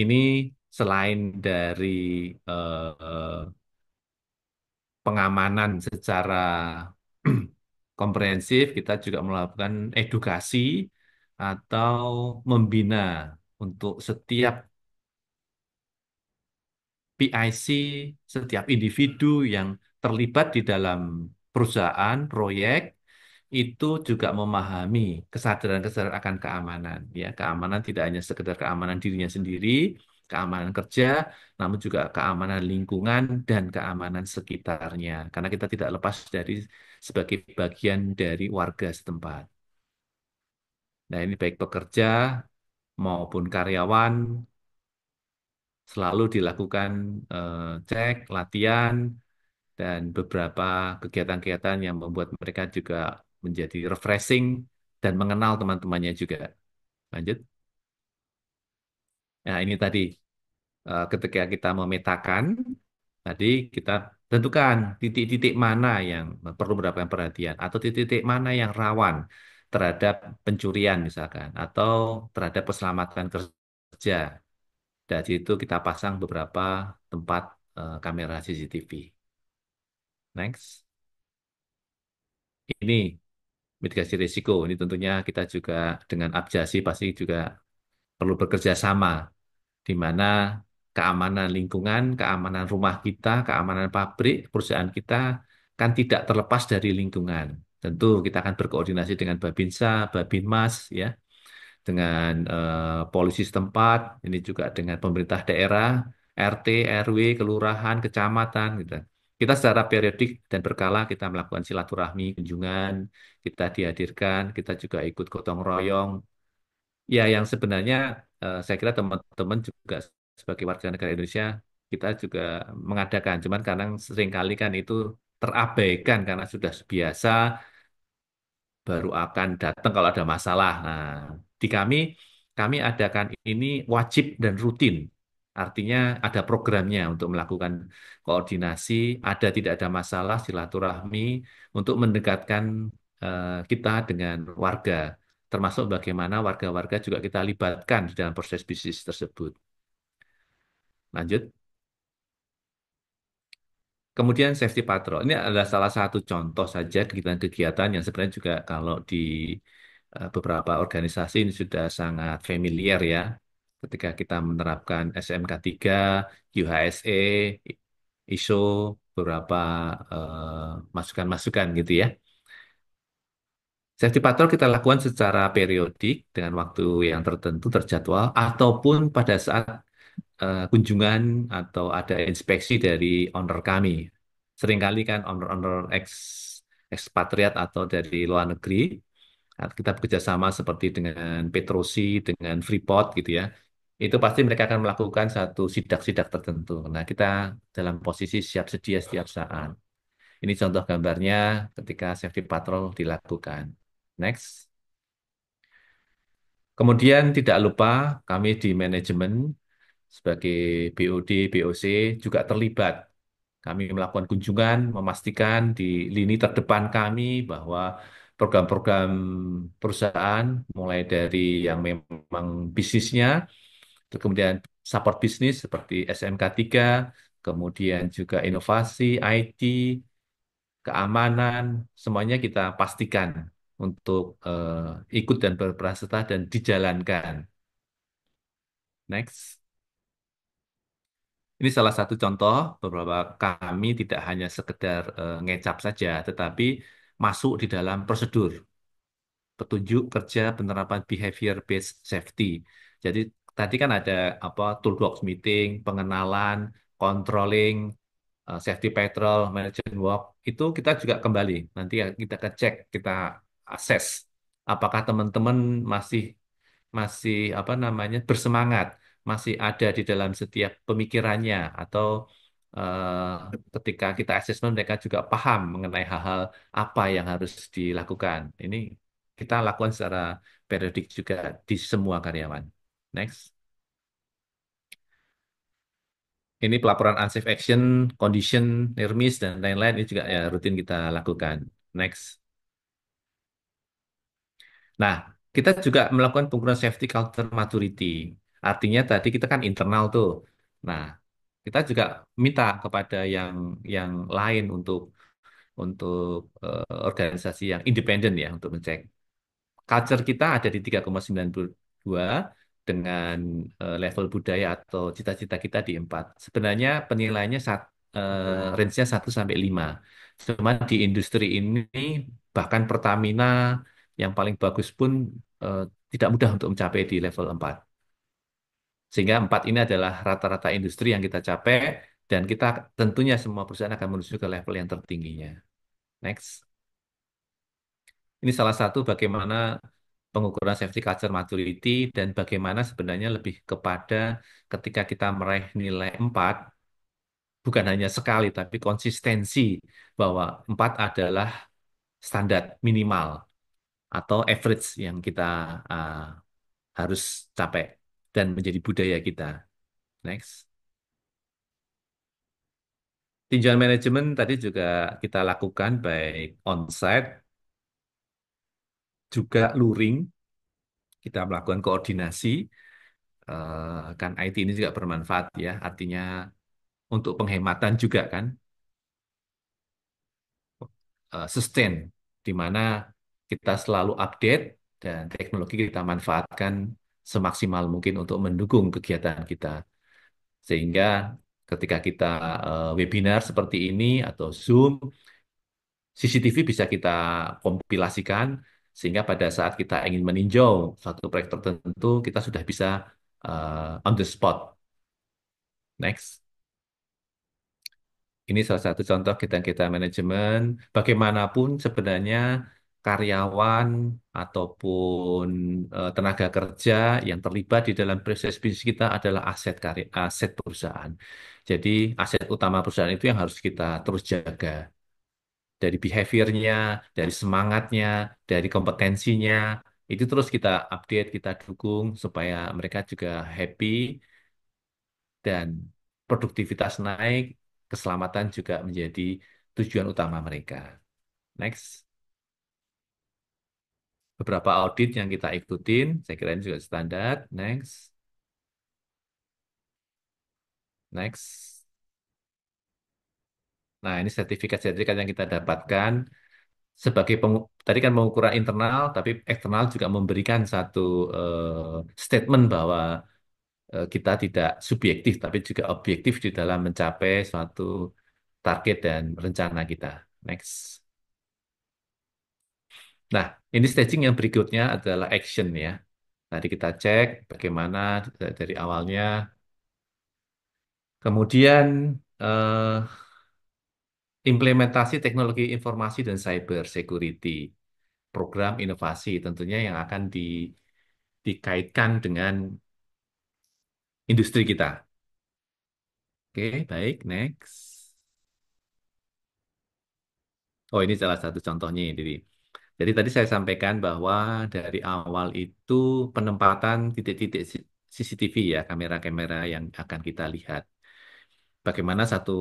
Ini selain dari pengamanan secara komprehensif, kita juga melakukan edukasi atau membina untuk setiap PIC, setiap individu yang terlibat di dalam perusahaan, proyek, itu juga memahami kesadaran-kesadaran akan keamanan. Ya, keamanan tidak hanya sekedar keamanan dirinya sendiri, keamanan kerja, namun juga keamanan lingkungan dan keamanan sekitarnya. Karena kita tidak lepas dari sebagai bagian dari warga setempat. Nah, ini baik pekerja maupun karyawan selalu dilakukan cek, latihan, dan beberapa kegiatan-kegiatan yang membuat mereka juga menjadi refreshing dan mengenal teman-temannya juga. Lanjut. Nah, ini tadi ketika kita memetakan, tadi kita tentukan titik-titik mana yang perlu mendapatkan perhatian atau titik-titik mana yang rawan terhadap pencurian misalkan atau terhadap keselamatan kerja. Dari itu kita pasang beberapa tempat kamera CCTV. Next. Ini mitigasi risiko. Ini tentunya kita juga dengan Abjasi pasti juga perlu bekerja sama, di mana keamanan lingkungan, keamanan rumah kita, keamanan pabrik, perusahaan kita kan tidak terlepas dari lingkungan. Tentu kita akan berkoordinasi dengan Babinsa, Babinmas, ya, dengan polisi setempat, ini juga dengan pemerintah daerah, RT, RW, kelurahan, kecamatan, gitu. Kita secara periodik dan berkala kita melakukan silaturahmi, kunjungan, kita dihadirkan, kita juga ikut gotong royong. Ya, yang sebenarnya saya kira teman-teman juga sebagai warga negara Indonesia kita juga mengadakan, cuman kadang seringkali kan itu terabaikan karena sudah biasa baru akan datang kalau ada masalah. Nah, di kami adakan ini wajib dan rutin. Artinya ada programnya untuk melakukan koordinasi, ada tidak ada masalah silaturahmi untuk mendekatkan kita dengan warga, termasuk bagaimana warga-warga juga kita libatkan di dalam proses bisnis tersebut. Lanjut. Kemudian safety patrol. Ini adalah salah satu contoh saja kegiatan-kegiatan yang sebenarnya juga kalau di beberapa organisasi ini sudah sangat familiar ya. Ketika kita menerapkan SMK 3, UHSE, ISO, beberapa masukan-masukan gitu ya. Safety patrol kita lakukan secara periodik dengan waktu yang tertentu terjadwal ataupun pada saat kunjungan atau ada inspeksi dari owner kami. Seringkali kan owner-owner ekspatriat atau dari luar negeri, kita bekerja sama seperti dengan Petrosi, dengan Freeport gitu ya. Itu pasti mereka akan melakukan satu sidak-sidak tertentu. Nah, kita dalam posisi siap sedia setiap saat. Ini contoh gambarnya ketika safety patrol dilakukan. Next. Kemudian tidak lupa kami di manajemen sebagai BOD, BOC juga terlibat. Kami melakukan kunjungan, memastikan di lini terdepan kami bahwa program-program perusahaan, mulai dari yang memang bisnisnya, terus kemudian support bisnis seperti SMK 3, kemudian juga inovasi, IT, keamanan, semuanya kita pastikan untuk ikut dan berperan serta dan dijalankan. Next. Ini salah satu contoh beberapa kami tidak hanya sekedar ngecap saja, tetapi masuk di dalam prosedur, petunjuk kerja penerapan behavior based safety. Jadi tadi kan ada apa toolbox meeting, pengenalan, controlling, safety patrol, management work, itu kita juga kembali. Nanti ya kita cek, kita assess apakah teman-teman masih masih apa namanya bersemangat, masih ada di dalam setiap pemikirannya atau ketika kita assessment mereka juga paham mengenai hal-hal apa yang harus dilakukan. Ini kita lakukan secara periodik juga di semua karyawan. Next. Ini pelaporan unsafe action, condition, near miss, dan lain-lain ini juga ya rutin kita lakukan. Next. Nah, kita juga melakukan pengukuran safety culture maturity. Artinya tadi kita kan internal tuh. Nah, kita juga minta kepada yang lain untuk organisasi yang independen ya untuk ngecek. Culture kita ada di 3,92 dengan level budaya atau cita-cita kita di 4. Sebenarnya penilaiannya range-nya 1 sampai 5. Cuma di industri ini bahkan Pertamina yang paling bagus pun eh, tidak mudah untuk mencapai di level 4. Sehingga 4 ini adalah rata-rata industri yang kita capai dan kita tentunya semua perusahaan akan menuju ke level yang tertingginya. Next. Ini salah satu bagaimana pengukuran safety culture maturity dan bagaimana sebenarnya lebih kepada ketika kita meraih nilai 4, bukan hanya sekali, tapi konsistensi bahwa 4 adalah standar minimal atau average yang kita uh, harus capai dan menjadi budaya kita. Next. Tinjauan manajemen tadi juga kita lakukan baik on-site, juga luring, kita melakukan koordinasi. Kan IT ini juga bermanfaat ya, artinya untuk penghematan juga kan, sustain, di mana kita selalu update dan teknologi kita manfaatkan semaksimal mungkin untuk mendukung kegiatan kita. Sehingga ketika kita webinar seperti ini atau Zoom, CCTV bisa kita kompilasikan sehingga pada saat kita ingin meninjau suatu proyek tertentu, kita sudah bisa on the spot. Next. Ini salah satu contoh kita manajemen. Bagaimanapun sebenarnya karyawan ataupun tenaga kerja yang terlibat di dalam proses bisnis kita adalah aset perusahaan. Jadi aset utama perusahaan itu yang harus kita terus jaga. Dari behaviornya, dari semangatnya, dari kompetensinya, itu terus kita update, kita dukung supaya mereka juga happy dan produktivitas naik, keselamatan juga menjadi tujuan utama mereka. Next. Beberapa audit yang kita ikutin, saya kira ini juga standar. Next. Next. Nah, ini sertifikat-sertifikat yang kita dapatkan sebagai tadi kan pengukuran internal, tapi eksternal juga memberikan satu statement bahwa kita tidak subjektif, tapi juga objektif di dalam mencapai suatu target dan rencana kita. Next. Nah, ini staging yang berikutnya adalah action ya. Tadi kita cek bagaimana dari awalnya. Kemudian implementasi teknologi informasi dan cyber security, program inovasi tentunya yang akan dikaitkan dengan industri kita. Oke, baik, next. Oh, ini salah satu contohnya ini. Jadi tadi saya sampaikan bahwa dari awal itu penempatan titik-titik CCTV ya, kamera-kamera yang akan kita lihat. Bagaimana satu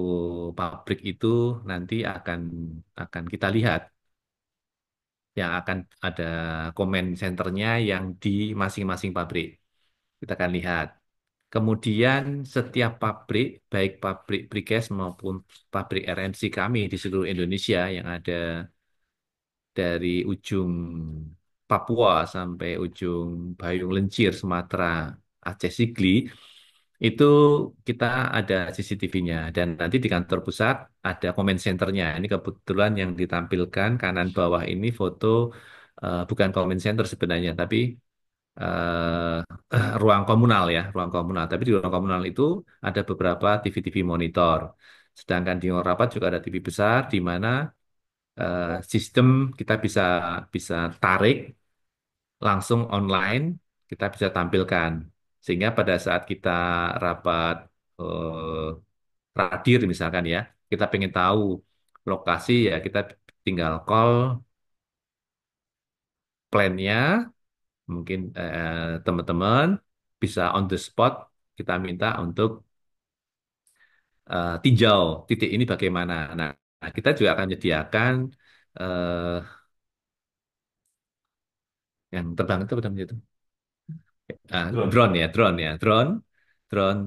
pabrik itu nanti akan kita lihat, yang akan ada comment centernya yang di masing-masing pabrik. Kita akan lihat. Kemudian setiap pabrik, baik pabrik precast maupun pabrik RMC kami di seluruh Indonesia yang ada dari ujung Papua sampai ujung Bayung Lencir, Sumatera, Aceh Sigli, itu kita ada CCTV-nya. Dan nanti di kantor pusat ada comment center-nya. Ini kebetulan yang ditampilkan kanan bawah ini foto bukan comment center sebenarnya, tapi ruang komunal ya, ruang komunal. Tapi di ruang komunal itu ada beberapa TV-TV monitor. Sedangkan di ruang rapat juga ada TV besar di mana sistem kita bisa bisa tarik langsung online, kita bisa tampilkan. Sehingga pada saat kita rapat radir misalkan ya, kita pengen tahu lokasi ya kita tinggal call plan-nya, mungkin teman-teman bisa on the spot kita minta untuk tinjau titik ini bagaimana. Nah, kita juga akan menyediakan eh, yang terbang itu apa namanya itu? Drone. Drone ya, drone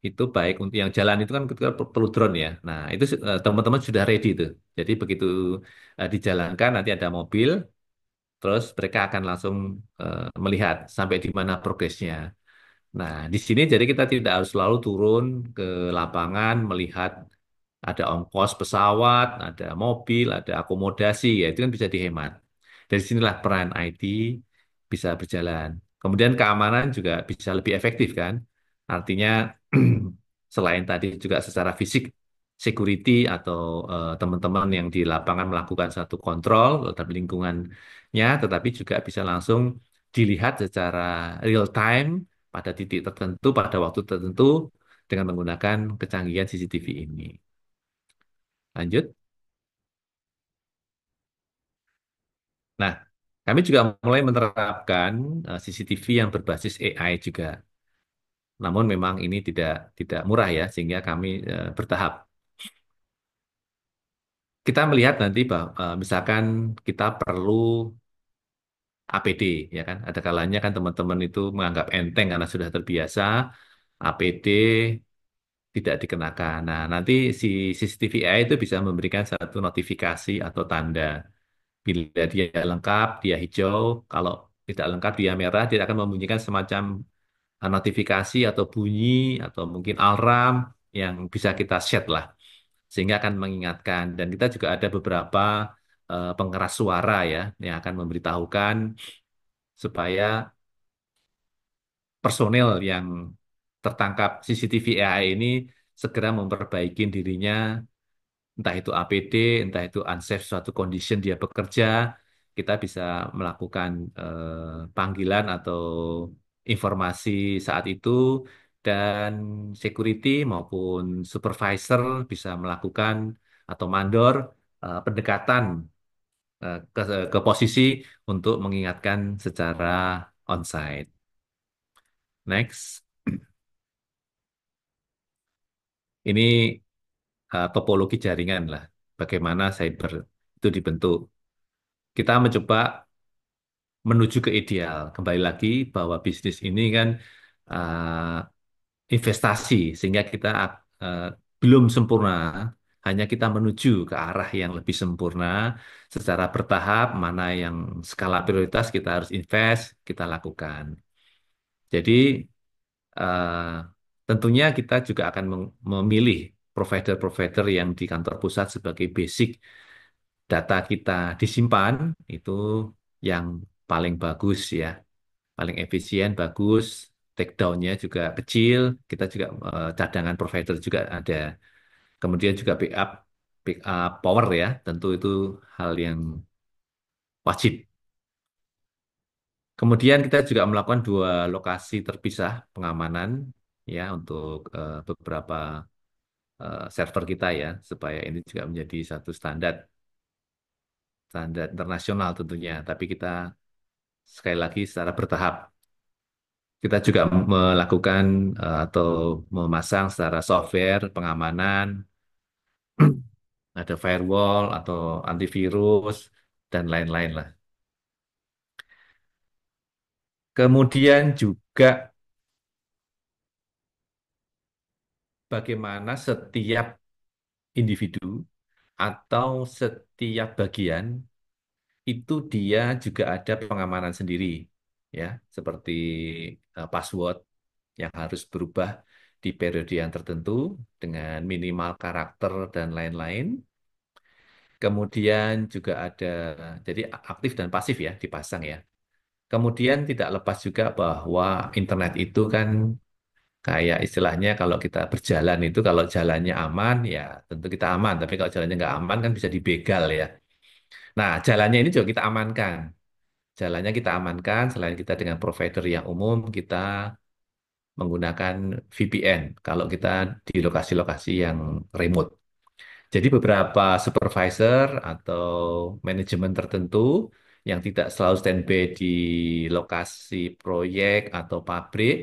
itu baik untuk yang jalan itu kan kita perlu drone ya. Nah, itu teman-teman sudah ready tuh. Jadi begitu dijalankan nanti ada mobil, terus mereka akan langsung melihat sampai di mana progresnya. Nah, di sini jadi kita tidak harus selalu turun ke lapangan melihat ada ongkos pesawat, ada mobil, ada akomodasi, ya itu kan bisa dihemat. Dari sinilah peran IT bisa berjalan. Kemudian keamanan juga bisa lebih efektif kan. Artinya selain tadi juga secara fisik, security atau teman-teman yang di lapangan melakukan satu kontrol terhadap lingkungannya, tetapi juga bisa langsung dilihat secara real time pada titik tertentu, pada waktu tertentu dengan menggunakan kecanggihan CCTV ini. Lanjut. Nah, kami juga mulai menerapkan CCTV yang berbasis AI juga. Namun memang ini tidak murah ya, sehingga kami bertahap. Kita melihat nanti bahwa misalkan kita perlu APD, ya kan? Ada kalanya kan teman-teman itu menganggap enteng karena sudah terbiasa APD tidak dikenakan. Nah, nanti si CCTV AI itu bisa memberikan satu notifikasi atau tanda. Bila dia lengkap, dia hijau. Kalau tidak lengkap, dia merah. Dia akan membunyikan semacam notifikasi atau bunyi atau mungkin alarm yang bisa kita set lah. Sehingga akan mengingatkan. Dan kita juga ada beberapa pengeras suara ya yang akan memberitahukan supaya personel yang tertangkap CCTV AI ini segera memperbaiki dirinya, entah itu APD, entah itu unsafe suatu condition dia bekerja, kita bisa melakukan panggilan atau informasi saat itu, dan security maupun supervisor bisa melakukan atau mandor pendekatan ke posisi untuk mengingatkan secara onsite. Next, ini topologi jaringan lah, bagaimana cyber itu dibentuk. Kita mencoba menuju ke ideal. Kembali lagi bahwa bisnis ini kan investasi, sehingga kita uh, belum sempurna. Hanya kita menuju ke arah yang lebih sempurna secara bertahap, mana yang skala prioritas kita harus invest, kita lakukan. Jadi eh, tentunya kita juga akan memilih provider-provider yang di kantor pusat sebagai basic data kita disimpan, itu yang paling bagus ya, paling efisien, bagus, take down-nya juga kecil, kita juga cadangan provider juga ada. Kemudian juga backup power ya, tentu itu hal yang wajib. Kemudian kita juga melakukan dua lokasi terpisah pengamanan ya untuk beberapa server kita ya, supaya ini juga menjadi satu standar standar internasional tentunya. Tapi kita sekali lagi secara bertahap. Kita juga melakukan atau memasang secara software pengamanan, ada firewall atau antivirus dan lain-lain lah. Kemudian juga bagaimana setiap individu atau setiap bagian itu dia juga ada pengamanan sendiri, ya, seperti password yang harus berubah di periode yang tertentu dengan minimal karakter dan lain-lain. Kemudian juga ada, jadi aktif dan pasif ya dipasang ya. Kemudian tidak lepas juga bahwa internet itu kan kayak istilahnya kalau kita berjalan itu kalau jalannya aman ya tentu kita aman, tapi kalau jalannya nggak aman kan bisa dibegal ya. Nah, jalannya ini juga kita amankan. Jalannya kita amankan selain kita dengan provider yang umum, kita menggunakan VPN kalau kita di lokasi-lokasi yang remote. Jadi beberapa supervisor atau manajemen tertentu yang tidak selalu standby di lokasi proyek atau pabrik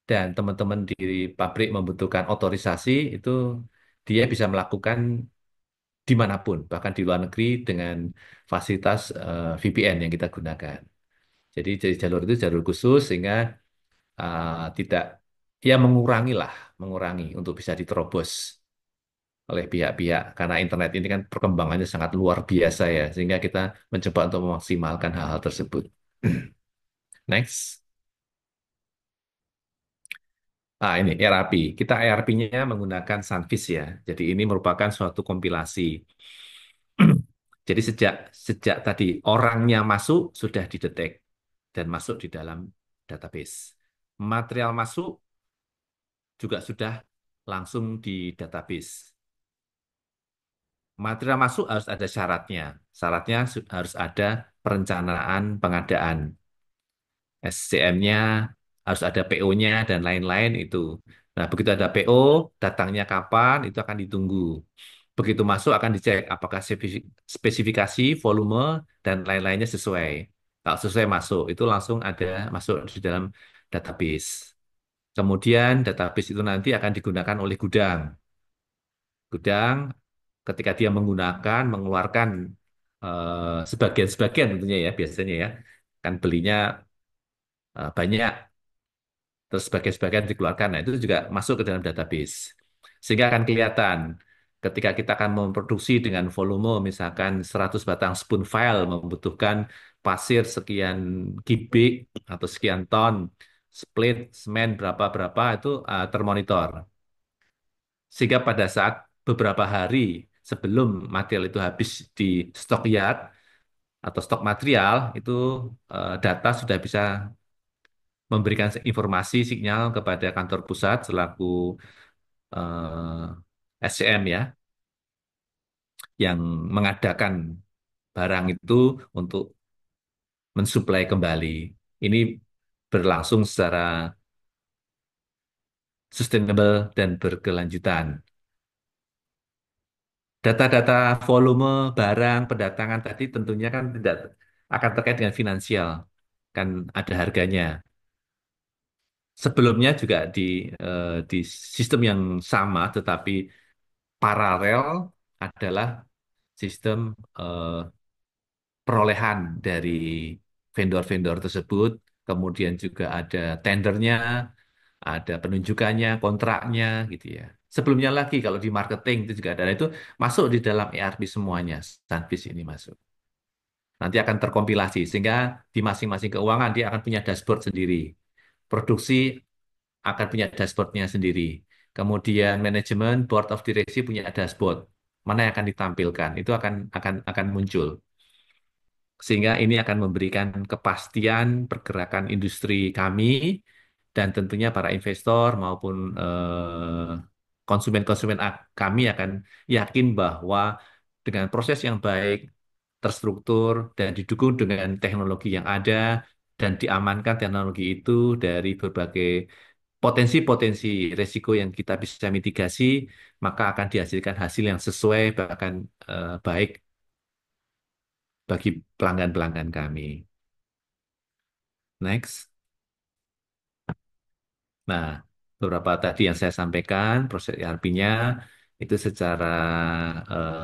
dan teman-teman di pabrik membutuhkan otorisasi itu dia bisa melakukan dimanapun, bahkan di luar negeri dengan fasilitas VPN yang kita gunakan. Jadi jalur itu jalur khusus sehingga tidak ya mengurangi untuk bisa diterobos oleh pihak-pihak karena internet ini kan perkembangannya sangat luar biasa ya sehingga kita mencoba untuk memaksimalkan hal-hal tersebut. Next. Ini ERP. Kita ERP-nya menggunakan Sunfish ya. Jadi ini merupakan suatu kompilasi. Jadi sejak sejak tadi orangnya masuk sudah didetek dan masuk di dalam database. Material masuk juga sudah langsung di database. Material masuk harus ada syaratnya. Syaratnya harus ada perencanaan pengadaan. SCM-nya harus ada PO-nya dan lain-lain itu. Nah, begitu ada PO, datangnya kapan, itu akan ditunggu. Begitu masuk akan dicek apakah spesifikasi, volume, dan lain-lainnya sesuai. Kalau sesuai masuk, itu langsung ada masuk di dalam database. Kemudian database itu nanti akan digunakan oleh gudang. Gudang ketika dia menggunakan, mengeluarkan sebagian-sebagian tentunya ya, biasanya ya, kan belinya banyak, terus sebagian-sebagian dikeluarkan. Nah, itu juga masuk ke dalam database. Sehingga akan kelihatan ketika kita akan memproduksi dengan volume misalkan 100 batang spoon file membutuhkan pasir sekian kubik atau sekian ton, split, semen berapa-berapa itu termonitor. Sehingga pada saat beberapa hari sebelum material itu habis di stok yard atau stok material, itu data sudah bisa memberikan informasi sinyal kepada kantor pusat selaku SCM ya, yang mengadakan barang itu untuk mensuplai kembali. Ini berlangsung secara sustainable dan berkelanjutan. Data-data volume barang pendatangan tadi tentunya kan tidak akan terkait dengan finansial, kan ada harganya. Sebelumnya juga di sistem yang sama, tetapi paralel adalah sistem eh, perolehan dari vendor-vendor tersebut, kemudian juga ada tendernya, ada penunjukannya, kontraknya, gitu ya. Sebelumnya lagi kalau di marketing itu juga ada. Nah, itu masuk di dalam ERP semuanya, Sunfish ini masuk. Nanti akan terkompilasi sehingga di masing-masing keuangan dia akan punya dashboard sendiri. Produksi akan punya dashboardnya sendiri. Kemudian manajemen, board of direction punya dashboard. Mana yang akan ditampilkan? Itu akan muncul. Sehingga ini akan memberikan kepastian pergerakan industri kami dan tentunya para investor maupun konsumen-konsumen kami akan yakin bahwa dengan proses yang baik, terstruktur, dan didukung dengan teknologi yang ada, dan diamankan teknologi itu dari berbagai potensi-potensi risiko yang kita bisa mitigasi, maka akan dihasilkan hasil yang sesuai, bahkan baik bagi pelanggan-pelanggan kami. Next. Nah, beberapa tadi yang saya sampaikan, proses ERP-nya itu secara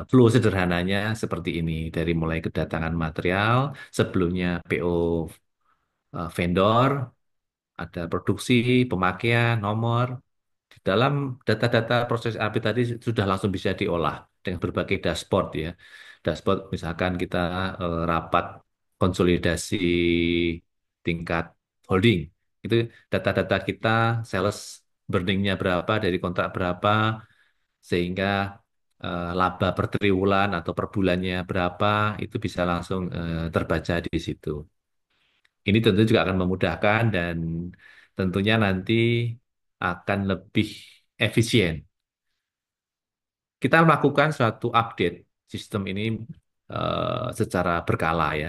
flow sederhananya seperti ini. Dari mulai kedatangan material, sebelumnya PO vendor, ada produksi, pemakaian, nomor. Di dalam data-data proses API tadi sudah langsung bisa diolah dengan berbagai dashboard ya. Dashboard misalkan kita rapat konsolidasi tingkat holding. Itu data-data kita, sales burningnya berapa, dari kontrak berapa, sehingga laba per triwulan atau per bulannya berapa, itu bisa langsung terbaca di situ. Ini tentu juga akan memudahkan dan tentunya nanti akan lebih efisien. Kita melakukan suatu update sistem ini secara berkala ya,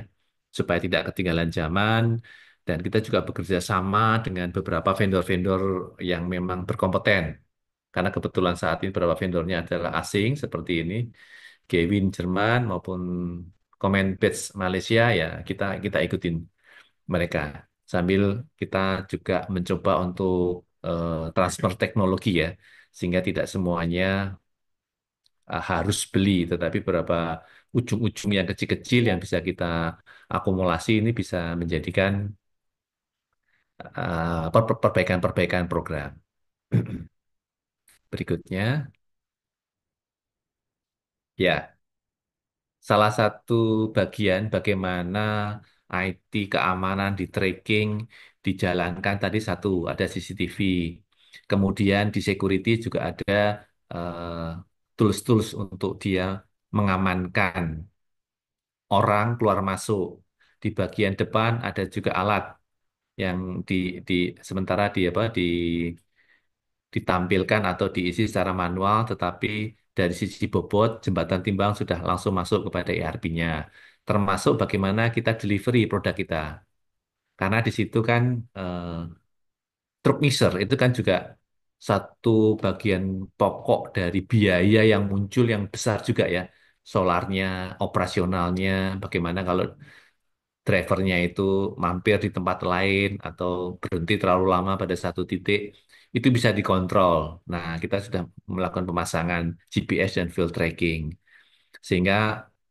supaya tidak ketinggalan zaman dan kita juga bekerja sama dengan beberapa vendor-vendor yang memang berkompeten. Karena kebetulan saat ini beberapa vendornya adalah asing seperti ini, Gewin Jerman maupun Comenbase Malaysia ya kita kita ikutin mereka. Sambil kita juga mencoba untuk transfer teknologi ya, sehingga tidak semuanya harus beli, tetapi beberapa ujung-ujung yang kecil-kecil yang bisa kita akumulasi ini bisa menjadikan perbaikan-perbaikan program. Berikutnya, ya, salah satu bagian bagaimana IT keamanan di tracking dijalankan tadi satu, ada CCTV. Kemudian di security juga ada eh, tools-tools untuk dia mengamankan orang keluar masuk. Di bagian depan ada juga alat yang di, di sementara di apa ditampilkan atau diisi secara manual, tetapi dari sisi bobot jembatan timbang sudah langsung masuk kepada ERP-nya. Termasuk bagaimana kita delivery produk kita. Karena di situ kan truk mixer itu kan juga satu bagian pokok dari biaya yang muncul yang besar juga ya. Solarnya, operasionalnya, bagaimana kalau drivernya itu mampir di tempat lain atau berhenti terlalu lama pada satu titik, itu bisa dikontrol. Nah, kita sudah melakukan pemasangan GPS dan field tracking, sehingga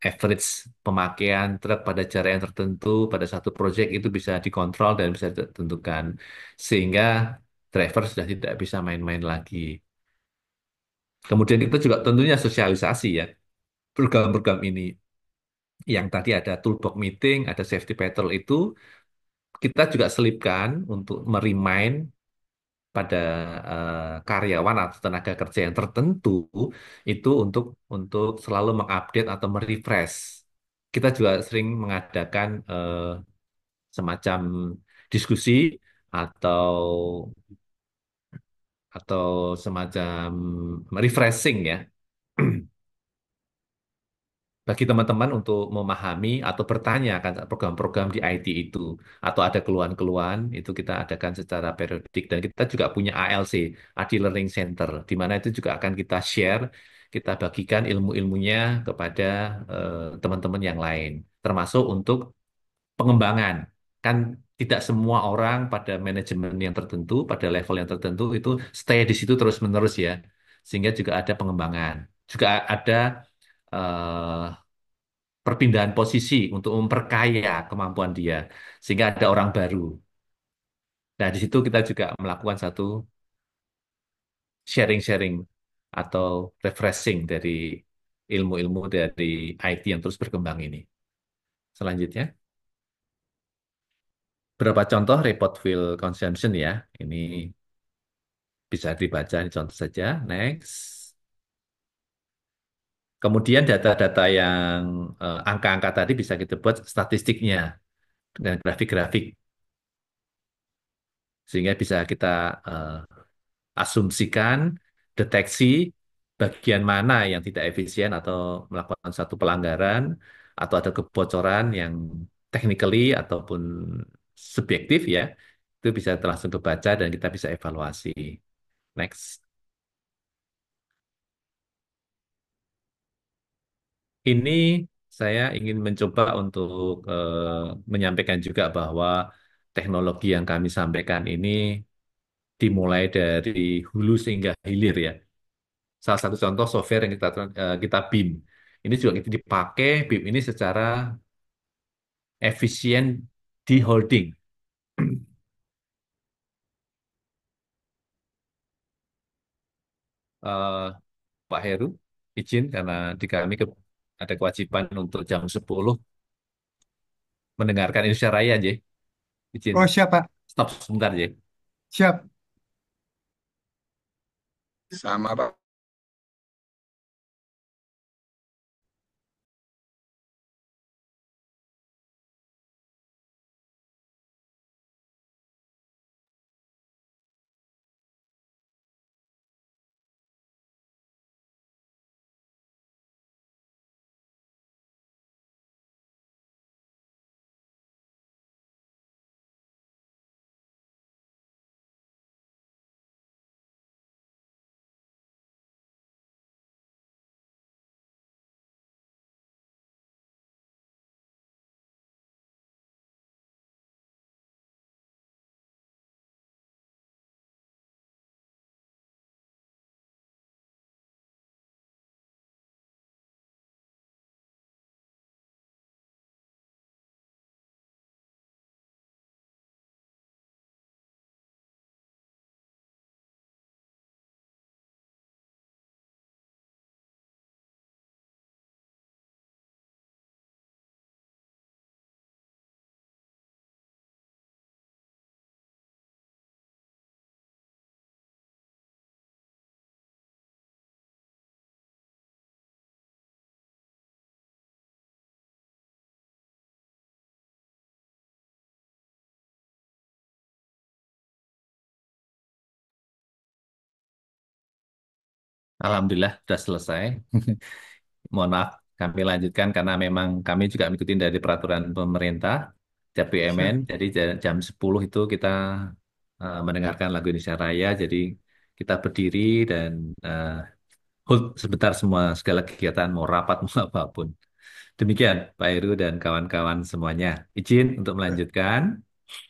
average pemakaian truk pada jarak yang tertentu pada satu proyek itu bisa dikontrol dan bisa ditentukan, sehingga driver sudah tidak bisa main-main lagi. Kemudian kita juga tentunya sosialisasi ya, program-program ini. Yang tadi ada toolbox meeting, ada safety patrol itu kita juga selipkan untuk merimain pada karyawan atau tenaga kerja yang tertentu itu untuk selalu mengupdate atau merefresh. Kita juga sering mengadakan semacam diskusi atau atau semacam refreshing ya bagi teman-teman untuk memahami atau bertanya akan program-program di IT itu atau ada keluhan-keluhan itu kita adakan secara periodik dan kita juga punya ALC, AD Learning Center, di mana itu juga akan kita share, kita bagikan ilmu-ilmunya kepada teman-teman yang lain, termasuk untuk pengembangan. Kan tidak semua orang pada manajemen yang tertentu, pada level yang tertentu itu stay di situ terus-menerus ya, sehingga juga ada pengembangan, juga ada eh, perpindahan posisi untuk memperkaya kemampuan dia sehingga ada orang baru. Nah, di situ kita juga melakukan satu sharing-sharing atau refreshing dari ilmu-ilmu dari IT yang terus berkembang ini. Selanjutnya, berapa contoh report field consumption ya. Ini bisa dibaca, ini contoh saja. Next. Kemudian data-data yang angka-angka tadi bisa kita buat statistiknya dengan grafik-grafik sehingga bisa kita eh, asumsikan, deteksi bagian mana yang tidak efisien atau melakukan satu pelanggaran atau ada kebocoran yang technically ataupun subjektif ya, itu bisa langsung kebaca dan kita bisa evaluasi. Next. Ini saya ingin mencoba untuk menyampaikan juga bahwa teknologi yang kami sampaikan ini dimulai dari hulu sehingga hilir ya. Salah satu contoh software yang kita BIM. Ini juga itu dipakai BIM ini secara efisien di holding. Eh, Pak Heru, izin karena di kami ada kewajiban untuk jam 10 mendengarkan Indonesia Raya, J. Izin Oh, siap, Pak. stop sebentar, J. Siap. Sama, Pak. Alhamdulillah sudah selesai. Mohon maaf, kami lanjutkan karena memang kami juga mengikuti dari peraturan pemerintah JPMN. Siap. Jadi jam 10 itu kita mendengarkan lagu Indonesia Raya. Jadi kita berdiri dan eh, hold sebentar semua segala kegiatan mau rapat mau apapun. Demikian Pak Heru dan kawan-kawan semuanya. Izin untuk melanjutkan.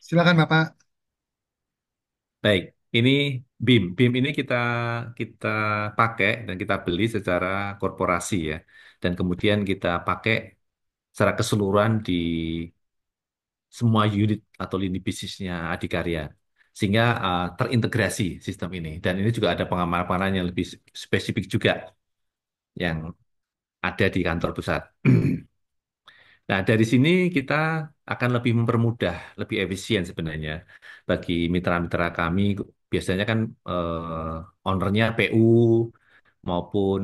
Silakan, Bapak. Baik, ini BIM. BIM ini kita kita pakai dan kita beli secara korporasi ya. Dan kemudian kita pakai secara keseluruhan di semua unit atau lini bisnisnya Adikarya. Sehingga terintegrasi sistem ini. Dan ini juga ada pengamanan yang lebih spesifik juga yang ada di kantor pusat. Nah, dari sini kita akan lebih mempermudah, lebih efisien sebenarnya bagi mitra-mitra kami. Biasanya kan ownernya PU maupun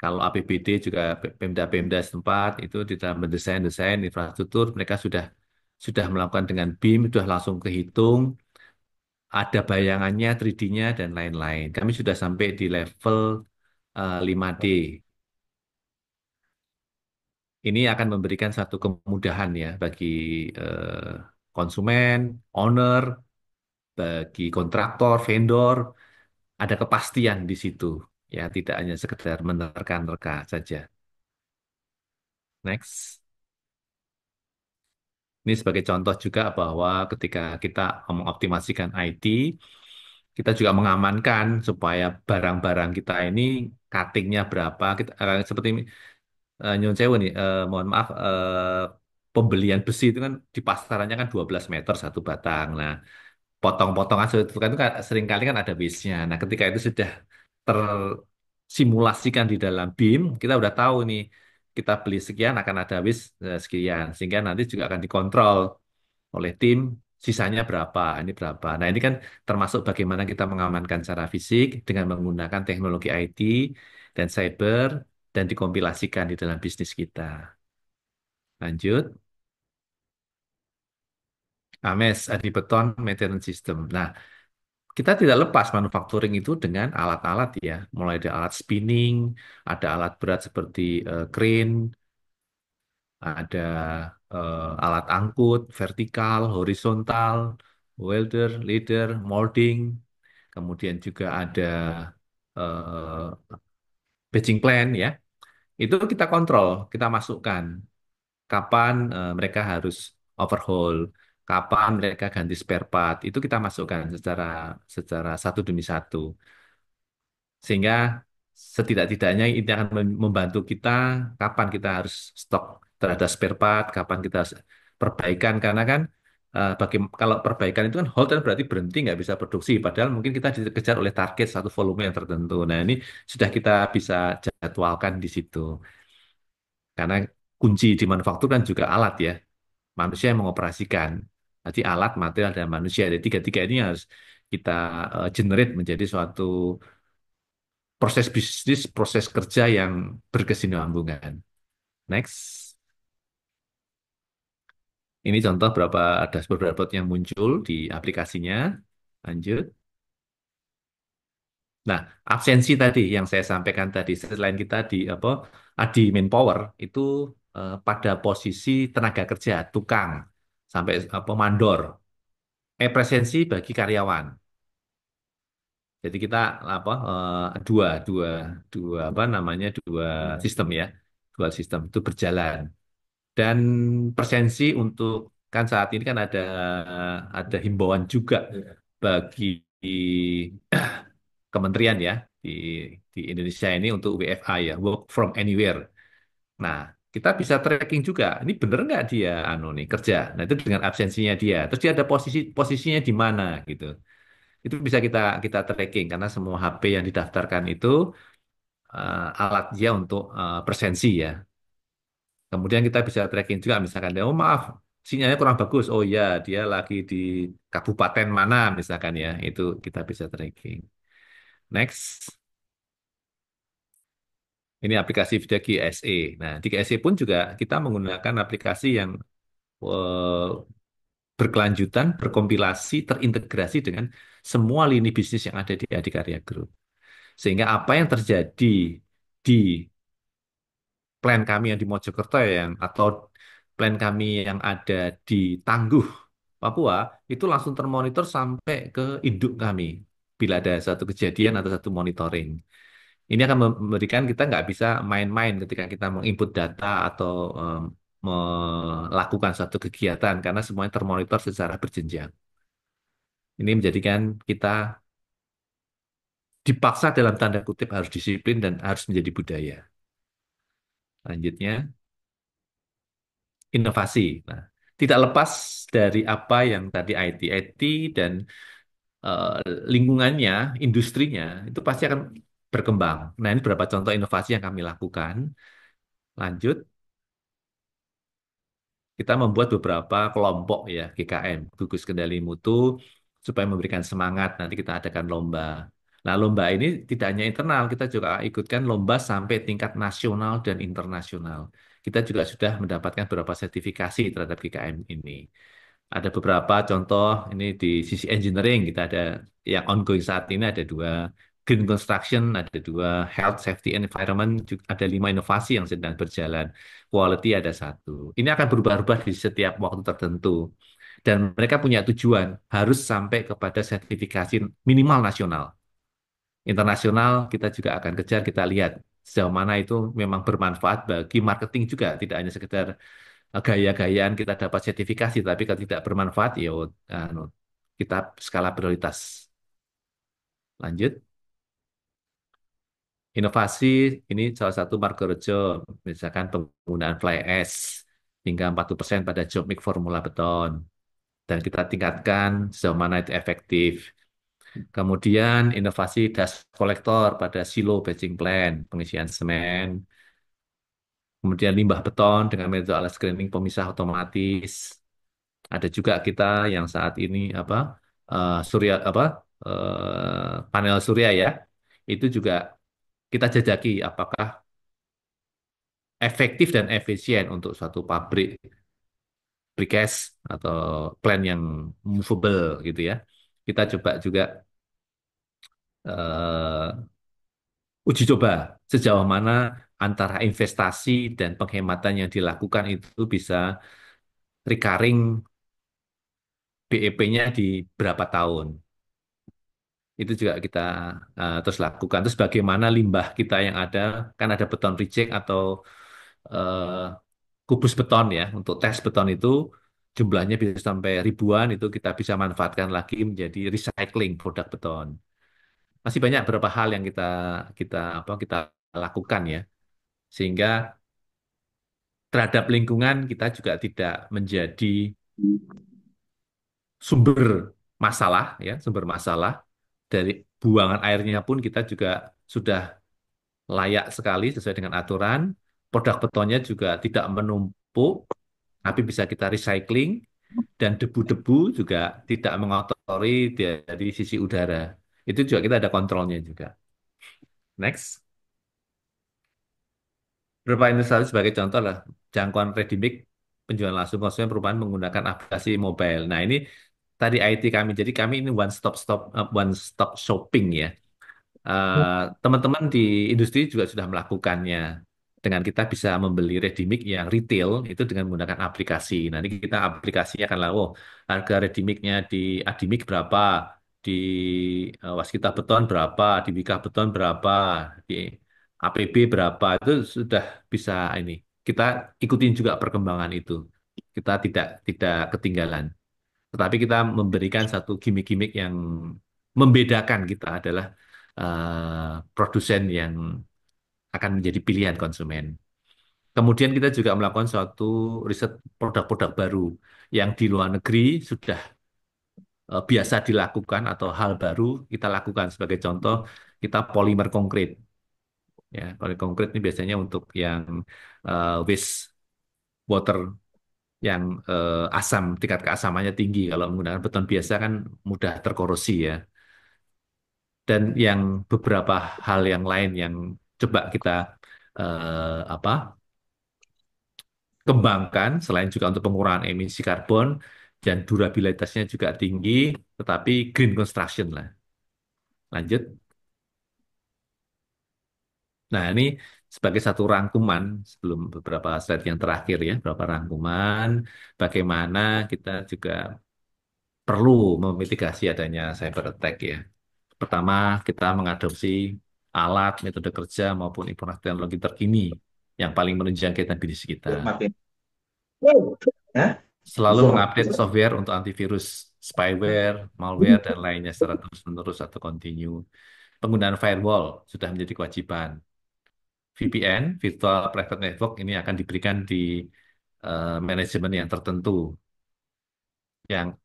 kalau APBD juga Pemda-Pemda setempat itu di dalam mendesain-desain infrastruktur mereka sudah melakukan dengan BIM, sudah langsung kehitung, ada bayangannya, 3D-nya dan lain-lain. Kami sudah sampai di level 5D. Ini akan memberikan satu kemudahan ya bagi konsumen, owner, bagi kontraktor, vendor, ada kepastian di situ. Ya, tidak hanya sekedar menerka-nerka saja. Next. Ini sebagai contoh juga bahwa ketika kita mengoptimasikan IT, kita juga mengamankan supaya barang-barang kita ini cuttingnya berapa. Seperti nyun sewu nih, mohon maaf, pembelian besi itu kan di pasarannya kan 12 meter satu batang. Nah, potong-potongan seperti itu kan seringkali kan ada waste-nya. Nah, ketika itu sudah tersimulasikan di dalam BIM, kita udah tahu nih, kita beli sekian akan ada waste sekian. Sehingga nanti juga akan dikontrol oleh tim, sisanya berapa, ini berapa. Nah, ini kan termasuk bagaimana kita mengamankan secara fisik dengan menggunakan teknologi IT dan cyber dan dikompilasikan di dalam bisnis kita. Lanjut. AMES, Adibeton Maintenance System. Nah, kita tidak lepas manufacturing itu dengan alat-alat ya, mulai dari alat spinning, ada alat berat seperti crane, ada alat angkut, vertikal, horizontal, welder, leader, molding, kemudian juga ada eh, batching plan ya. Itu kita kontrol, kita masukkan kapan mereka harus overhaul, kapan mereka ganti spare part, itu kita masukkan secara secara satu demi satu. Sehingga setidak-tidaknya ini akan membantu kita kapan kita harus stok terhadap spare part, kapan kita harus perbaikan. Karena kan kalau perbaikan itu kan hold kan berarti berhenti nggak bisa produksi. Padahal mungkin kita dikejar oleh target satu volume yang tertentu. Nah ini sudah kita bisa jadwalkan di situ. Karena kunci di manufaktur kan juga alat ya. Manusia yang mengoperasikan. Jadi alat, material, dan manusia. Jadi tiga-tiga ini harus kita generate menjadi suatu proses bisnis, proses kerja yang berkesinambungan. Next. Ini contoh ada beberapa yang muncul di aplikasinya. Lanjut. Nah, absensi tadi yang saya sampaikan tadi, selain kita di manpower itu pada posisi tenaga kerja, tukang, sampai mandor, presensi bagi karyawan. Jadi kita apa dua dua dua apa namanya dua sistem ya, dua sistem itu berjalan. Dan presensi untuk kan saat ini kan ada himbauan juga bagi kementerian ya di Indonesia ini untuk WFA ya, work from anywhere. Nah, kita bisa tracking juga. Ini bener nggak dia nih kerja? Nah, itu dengan absensinya dia. Terus dia ada posisinya di mana gitu. Itu bisa kita kita tracking karena semua HP yang didaftarkan itu alat dia untuk presensi ya. Kemudian kita bisa tracking juga misalkan, oh maaf, sinyalnya kurang bagus. Oh ya, dia lagi di kabupaten mana misalkan ya. Itu kita bisa tracking. Next, ini aplikasi video GSE. Nah, di GSE pun juga kita menggunakan aplikasi yang eh, berkelanjutan, berkompilasi, terintegrasi dengan semua lini bisnis yang ada di Adikarya Group. Sehingga apa yang terjadi di plan kami yang di Mojokerto atau plan kami yang ada di Tangguh, Papua, itu langsung termonitor sampai ke induk kami bila ada satu kejadian atau satu monitoring. Ini akan memberikan kita nggak bisa main-main ketika kita menginput data atau melakukan suatu kegiatan karena semuanya termonitor secara berjenjang. Ini menjadikan kita dipaksa dalam tanda kutip harus disiplin dan harus menjadi budaya. Lanjutnya, inovasi. Nah, tidak lepas dari apa yang tadi IT dan eh, lingkungannya, industrinya, itu pasti akan berkembang. Nah, ini beberapa contoh inovasi yang kami lakukan. Lanjut, kita membuat beberapa kelompok ya, GKM, gugus kendali mutu, supaya memberikan semangat. Nanti kita adakan lomba. Nah, lomba ini tidak hanya internal, kita juga ikutkan lomba sampai tingkat nasional dan internasional. Kita juga sudah mendapatkan beberapa sertifikasi terhadap GKM ini. Ada beberapa contoh ini di sisi engineering kita ada yang ongoing saat ini ada dua, green construction ada dua, health safety and environment juga ada 5 inovasi yang sedang berjalan, quality ada satu. Ini akan berubah-ubah di setiap waktu tertentu dan mereka punya tujuan harus sampai kepada sertifikasi minimal nasional. Internasional kita juga akan kejar, kita lihat sejauh mana itu memang bermanfaat bagi marketing juga, tidak hanya sekedar gaya-gayaan kita dapat sertifikasi, tapi kalau tidak bermanfaat, ya anu, kita skala prioritas. Lanjut, inovasi ini salah satu Margorejo, misalkan penggunaan fly ash hingga 40% pada job mix formula beton, dan kita tingkatkan sejauh mana itu efektif. Kemudian inovasi dust collector pada silo batching plant, pengisian semen, kemudian limbah beton dengan metode alat screening pemisah otomatis. Ada juga kita yang saat ini surya panel surya ya. Itu juga kita jajaki apakah efektif dan efisien untuk suatu pabrik precast atau plant yang movable gitu ya. Kita coba juga eh, uji coba sejauh mana antara investasi dan penghematan yang dilakukan itu bisa recurring BEP-nya di berapa tahun. Itu juga kita terus lakukan. Terus bagaimana limbah kita yang ada, kan ada beton reject atau eh, kubus beton ya, untuk tes beton itu jumlahnya bisa sampai ribuan, itu kita bisa manfaatkan lagi menjadi recycling produk beton. Masih banyak beberapa hal yang kita kita kita lakukan ya, sehingga terhadap lingkungan kita juga tidak menjadi sumber masalah ya, sumber masalah. Dari buangan airnya pun kita juga sudah layak sekali sesuai dengan aturan. Produk betonnya juga tidak menumpuk, tapi bisa kita recycling, dan debu-debu juga tidak mengotori dari sisi udara. Itu juga kita ada kontrolnya juga. Next. Beberapa industri sebagai contoh lah, jangkauan ready mix, penjualan langsung konsumen perubahan menggunakan aplikasi mobile. Nah ini tadi IT kami, jadi kami ini one stop shopping ya. Teman-teman di industri juga sudah melakukannya. Dengan kita bisa membeli ready mix yang retail itu dengan menggunakan aplikasi. Nanti kita aplikasinya akan lalu, oh, harga ready mix-nya di Adimik berapa, di Waskita Beton berapa, di Wika Beton berapa, di APB berapa, itu sudah bisa ini. Kita ikutin juga perkembangan itu. Kita tidak ketinggalan. Tetapi kita memberikan satu gimmick-gimmick yang membedakan kita adalah produsen yang akan menjadi pilihan konsumen. Kemudian kita juga melakukan suatu riset produk-produk baru yang di luar negeri sudah biasa dilakukan atau hal baru kita lakukan. Sebagai contoh, kita polimer konkret. Ya, polimer konkret ini biasanya untuk yang waste water yang asam, tingkat keasamannya tinggi. Kalau menggunakan beton biasa kan mudah terkorosi ya. Dan yang beberapa hal yang lain yang coba kita apa kembangkan selain juga untuk pengurangan emisi karbon dan durabilitasnya juga tinggi, tetapi green construction lah. Lanjut. Nah, ini sebagai satu rangkuman sebelum beberapa slide yang terakhir ya, beberapa rangkuman bagaimana kita juga perlu memitigasi adanya cyber attack ya. Pertama, kita mengadopsi alat, metode kerja maupun informasi teknologi terkini yang paling menunjang kapabilitas kita. Selalu mengupdate software untuk antivirus, spyware, malware, dan lainnya secara terus-menerus atau continue. Penggunaan firewall sudah menjadi kewajiban. VPN, Virtual Private Network, ini akan diberikan di manajemen yang tertentu, yang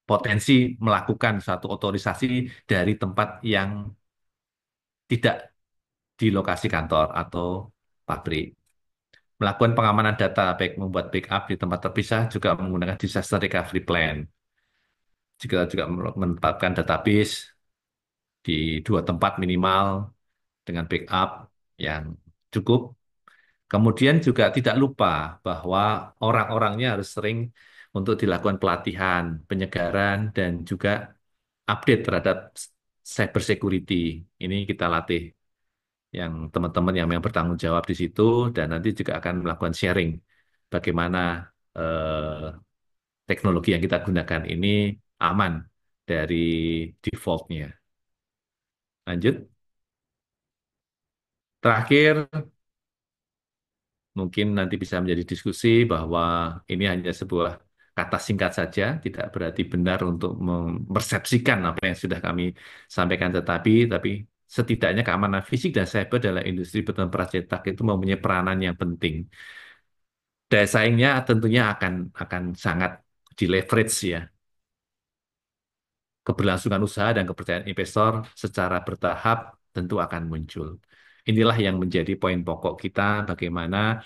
potensi melakukan satu otorisasi dari tempat yang tidak di lokasi kantor atau pabrik. Melakukan pengamanan data, baik membuat backup di tempat terpisah, juga menggunakan disaster recovery plan. Juga menetapkan database di dua tempat minimal dengan backup yang cukup. Kemudian juga tidak lupa bahwa orang-orangnya harus sering untuk dilakukan pelatihan, penyegaran, dan juga update terhadap cyber security. Ini kita latih yang teman-teman yang memang bertanggung jawab di situ, dan nanti juga akan melakukan sharing bagaimana teknologi yang kita gunakan ini aman dari default-nya. Lanjut. Terakhir, mungkin nanti bisa menjadi diskusi bahwa ini hanya sebuah kata singkat saja, tidak berarti benar untuk mempersepsikan apa yang sudah kami sampaikan, tapi setidaknya keamanan fisik dan cyber dalam industri beton pracetak itu mempunyai peranan yang penting. Daya saingnya tentunya akan sangat di-leverage ya. Keberlangsungan usaha dan kepercayaan investor secara bertahap tentu akan muncul. Inilah yang menjadi poin pokok kita, bagaimana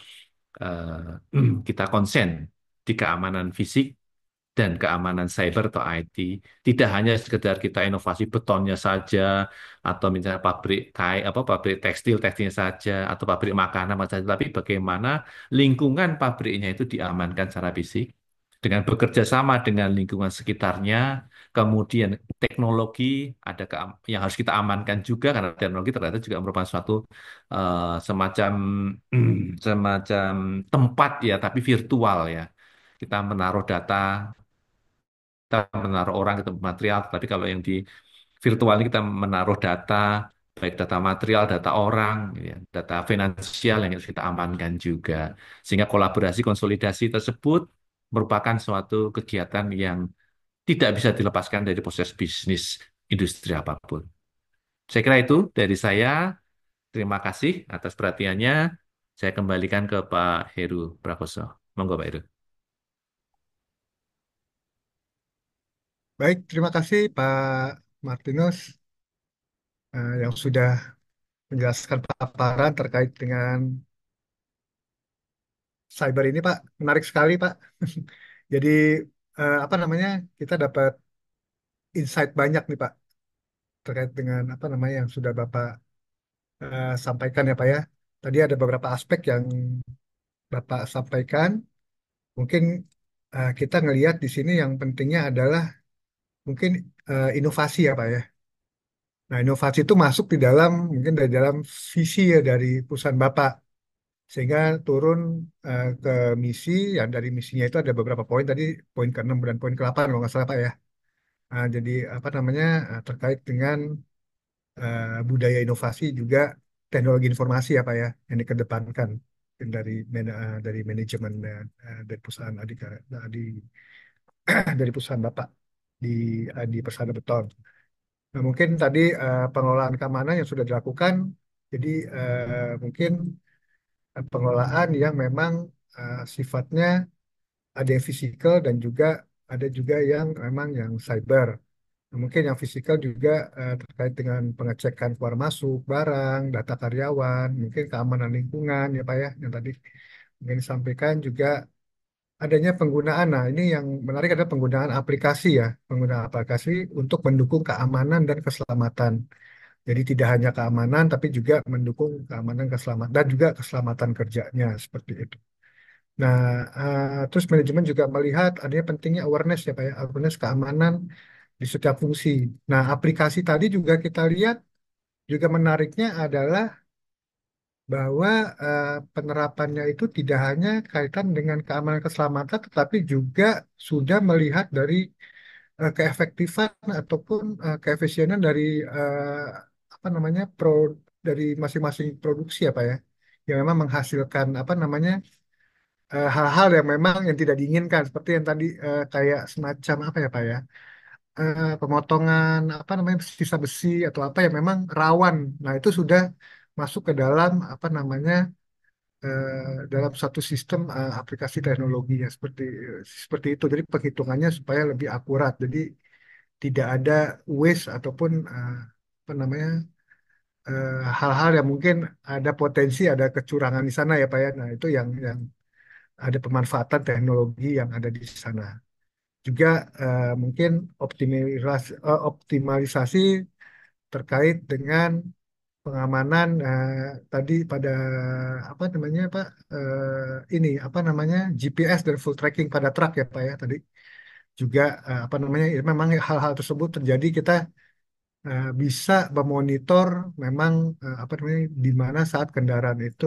kita konsen di keamanan fisik dan keamanan cyber atau IT. Tidak hanya sekedar kita inovasi betonnya saja, atau misalnya pabrik tekstilnya saja, atau pabrik makanan saja, tapi bagaimana lingkungan pabriknya itu diamankan secara fisik dengan bekerja sama dengan lingkungan sekitarnya. Kemudian teknologi yang harus kita amankan juga, karena teknologi ternyata juga merupakan suatu semacam semacam tempat ya, tapi virtual ya. Kita menaruh data, kita menaruh orang, kita material, tapi kalau yang di virtual ini kita menaruh data, baik data material, data orang, ya, data finansial yang harus kita amankan juga. Sehingga kolaborasi konsolidasi tersebut merupakan suatu kegiatan yang tidak bisa dilepaskan dari proses bisnis industri apapun. Saya kira itu dari saya. Terima kasih atas perhatiannya. Saya kembalikan ke Pak Heru Prakoso. Monggo Pak Heru. Baik, terima kasih Pak Martinus yang sudah menjelaskan paparan terkait dengan cyber ini, Pak. Menarik sekali, Pak. Jadi apa namanya? Kita dapat insight banyak nih, Pak, terkait dengan apa namanya yang sudah Bapak sampaikan ya, Pak ya. Tadi ada beberapa aspek yang Bapak sampaikan. Mungkin kita ngelihat di sini yang pentingnya adalah mungkin inovasi ya, Pak ya. Nah, inovasi itu masuk di dalam mungkin dari dalam visi ya dari perusahaan Bapak sehingga turun ke misi yang dari misinya itu ada beberapa poin tadi poin ke-6 dan poin ke-8 kalau nggak salah Pak ya. Jadi apa namanya terkait dengan budaya inovasi juga teknologi informasi ya Pak ya yang dikedepankan dari dari manajemen dari perusahaan adik dari perusahaan Bapak di di Persada Beton. Nah, mungkin tadi pengelolaan keamanan yang sudah dilakukan jadi mungkin pengelolaan yang memang sifatnya ada yang fisikal dan juga ada juga yang memang yang cyber. Nah, mungkin yang fisikal juga terkait dengan pengecekan keluar masuk barang, data karyawan, mungkin keamanan lingkungan ya Pak ya, yang tadi mungkin disampaikan juga adanya penggunaan. Nah, ini yang menarik adalah penggunaan aplikasi ya, penggunaan aplikasi untuk mendukung keamanan dan keselamatan. Jadi tidak hanya keamanan, tapi juga mendukung keamanan, keselamatan dan juga keselamatan kerjanya seperti itu. Nah, terus manajemen juga melihat adanya pentingnya awareness ya Pak ya, awareness keamanan di setiap fungsi. Nah, aplikasi tadi juga kita lihat juga menariknya adalah bahwa penerapannya itu tidak hanya kaitan dengan keamanan keselamatan, tetapi juga sudah melihat dari keefektifan ataupun keefisienan dari apa namanya dari masing-masing produksi ya Pak ya, yang memang menghasilkan apa namanya hal-hal yang memang yang tidak diinginkan seperti yang tadi kayak semacam apa ya Pak ya pemotongan apa namanya sisa besi atau apa yang memang rawan. Nah, itu sudah masuk ke dalam apa namanya dalam satu sistem aplikasi teknologinya seperti seperti itu. Jadi penghitungannya supaya lebih akurat. Jadi tidak ada waste ataupun apa namanya hal-hal yang mungkin ada potensi ada kecurangan di sana ya Pak ya. Nah, itu yang ada pemanfaatan teknologi yang ada di sana. Juga mungkin optimalisasi terkait dengan pengamanan tadi pada apa namanya Pak ini apa namanya GPS dan full tracking pada truk ya Pak ya tadi juga apa namanya ya, memang hal-hal tersebut terjadi kita bisa memonitor memang apa namanya di mana saat kendaraan itu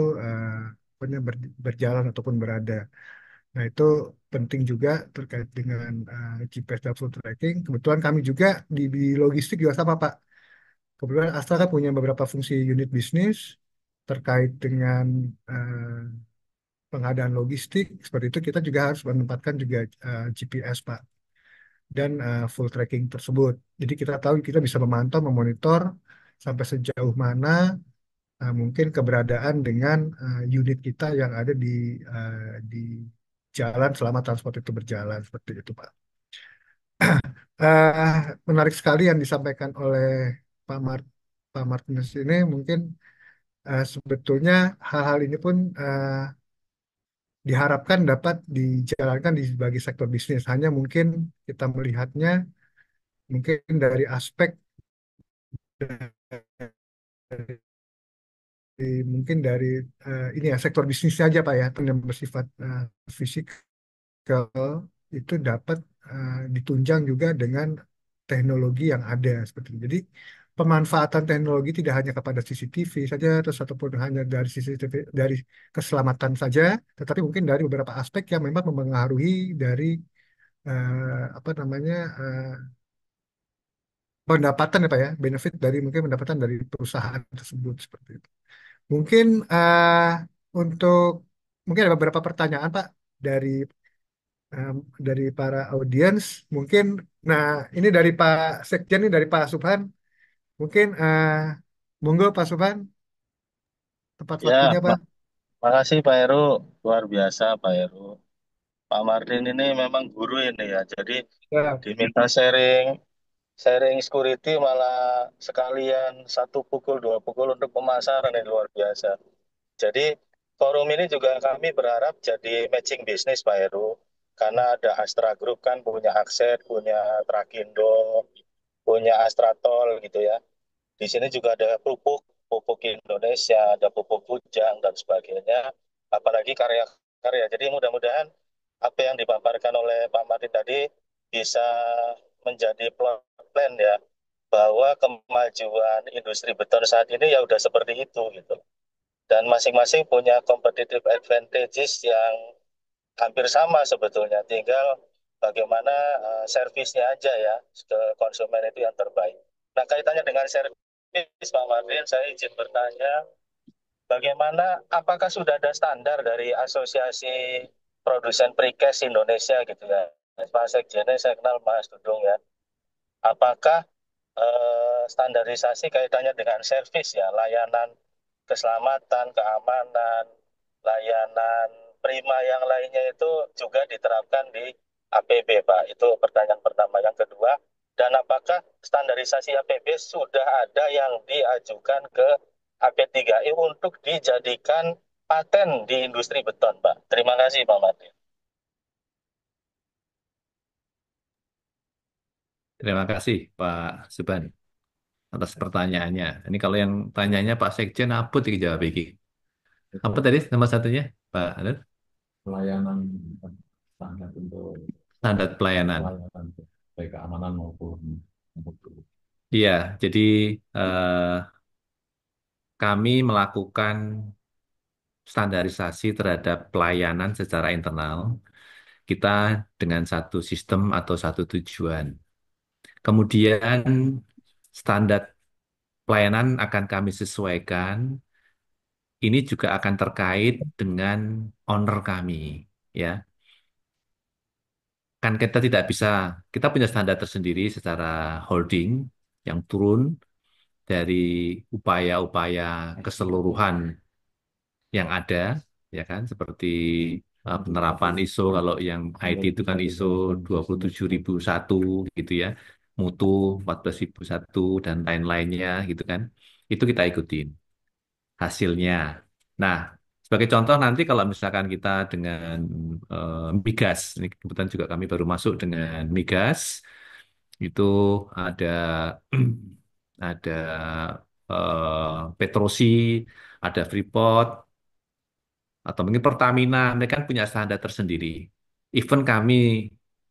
apa namanya, berjalan ataupun berada. Nah, itu penting juga terkait dengan GPS dan full tracking. Kebetulan kami juga di logistik juga sama, Pak. Kebetulan Astra kan punya beberapa fungsi unit bisnis terkait dengan pengadaan logistik. Seperti itu kita juga harus menempatkan juga GPS, Pak, dan full tracking tersebut. Jadi kita tahu kita bisa memantau, memonitor sampai sejauh mana mungkin keberadaan dengan unit kita yang ada di jalan selama transport itu berjalan seperti itu, Pak. Eh, Menarik sekali yang disampaikan oleh Pak Pak Martinus ini mungkin sebetulnya hal-hal ini pun diharapkan dapat dijalankan di sebagai sektor bisnis. Hanya mungkin kita melihatnya mungkin dari aspek mungkin dari ini ya sektor bisnis saja Pak ya yang bersifat fisik itu dapat ditunjang juga dengan teknologi yang ada seperti itu. Jadi pemanfaatan teknologi tidak hanya kepada CCTV saja terus ataupun hanya dari CCTV dari keselamatan saja, tetapi mungkin dari beberapa aspek yang memang mempengaruhi dari apa namanya pendapatan ya Pak ya, benefit dari mungkin pendapatan dari perusahaan tersebut seperti itu. Mungkin untuk mungkin ada beberapa pertanyaan Pak dari em, dari para audiens mungkin. Nah, ini dari Pak Sekjen, ini dari Pak Subhan. Mungkin monggo Pak Subhan, tepat Ya, waktunya Pak. makasih Pak Heru, luar biasa Pak Heru. Pak Martin ini memang guru ini ya, jadi Ya, diminta sharing sharing security malah sekalian satu pukul dua pukul untuk pemasaran ini luar biasa. Jadi forum ini juga kami berharap jadi matching bisnis Pak Heru, karena ada Astra Group kan punya Akset, punya Trakindo, punya Astratol gitu ya. Di sini juga ada pupuk, pupuk Indonesia, ada pupuk Bujang dan sebagainya, apalagi karya-karya. Jadi mudah-mudahan apa yang dipaparkan oleh Pak Martin tadi bisa menjadi plot plan ya, bahwa kemajuan industri beton saat ini ya udah seperti itu gitu. Dan masing-masing punya competitive advantages yang hampir sama sebetulnya, tinggal bagaimana servisnya aja ya ke konsumen itu yang terbaik. Nah, kaitannya dengan servis, Pak Martin, saya izin bertanya, bagaimana, apakah sudah ada standar dari Asosiasi Produsen Precast Indonesia gitu ya? Pak Sekjennya saya kenal Mas Dudung ya. Apakah standarisasi kaitannya dengan servis ya, layanan keselamatan, keamanan, layanan prima yang lainnya itu juga diterapkan di APB, Pak. Itu pertanyaan pertama. Yang kedua, dan apakah standarisasi APB sudah ada yang diajukan ke AP3I untuk dijadikan paten di industri beton, Pak? Terima kasih, Pak Martin. Terima kasih Pak Subhan atas pertanyaannya. Ini kalau yang tanyanya Pak Sekjen, apa dijawab iki? Apa Itu tadi nomor satunya, Pak Adel? pelayanan standar untuk Standar pelayanan. pelayanan baik keamanan maupun mutu. Iya, jadi eh, kami melakukan standarisasi terhadap pelayanan secara internal kita dengan satu sistem atau satu tujuan. Kemudian standar pelayanan akan kami sesuaikan. Ini juga akan terkait dengan owner kami, ya. Kan kita tidak bisa, kita punya standar tersendiri secara holding yang turun dari upaya-upaya keseluruhan yang ada, ya kan, seperti penerapan ISO, kalau yang IT itu kan ISO 27001 gitu ya, mutu 14001 dan lain-lainnya gitu kan, itu kita ikutin hasilnya. Nah, sebagai contoh nanti kalau misalkan kita dengan migas, ini kebetulan juga kami baru masuk dengan migas, itu ada ada Petrosi, ada Freeport, atau mungkin Pertamina, mereka kan punya standar tersendiri. Even kami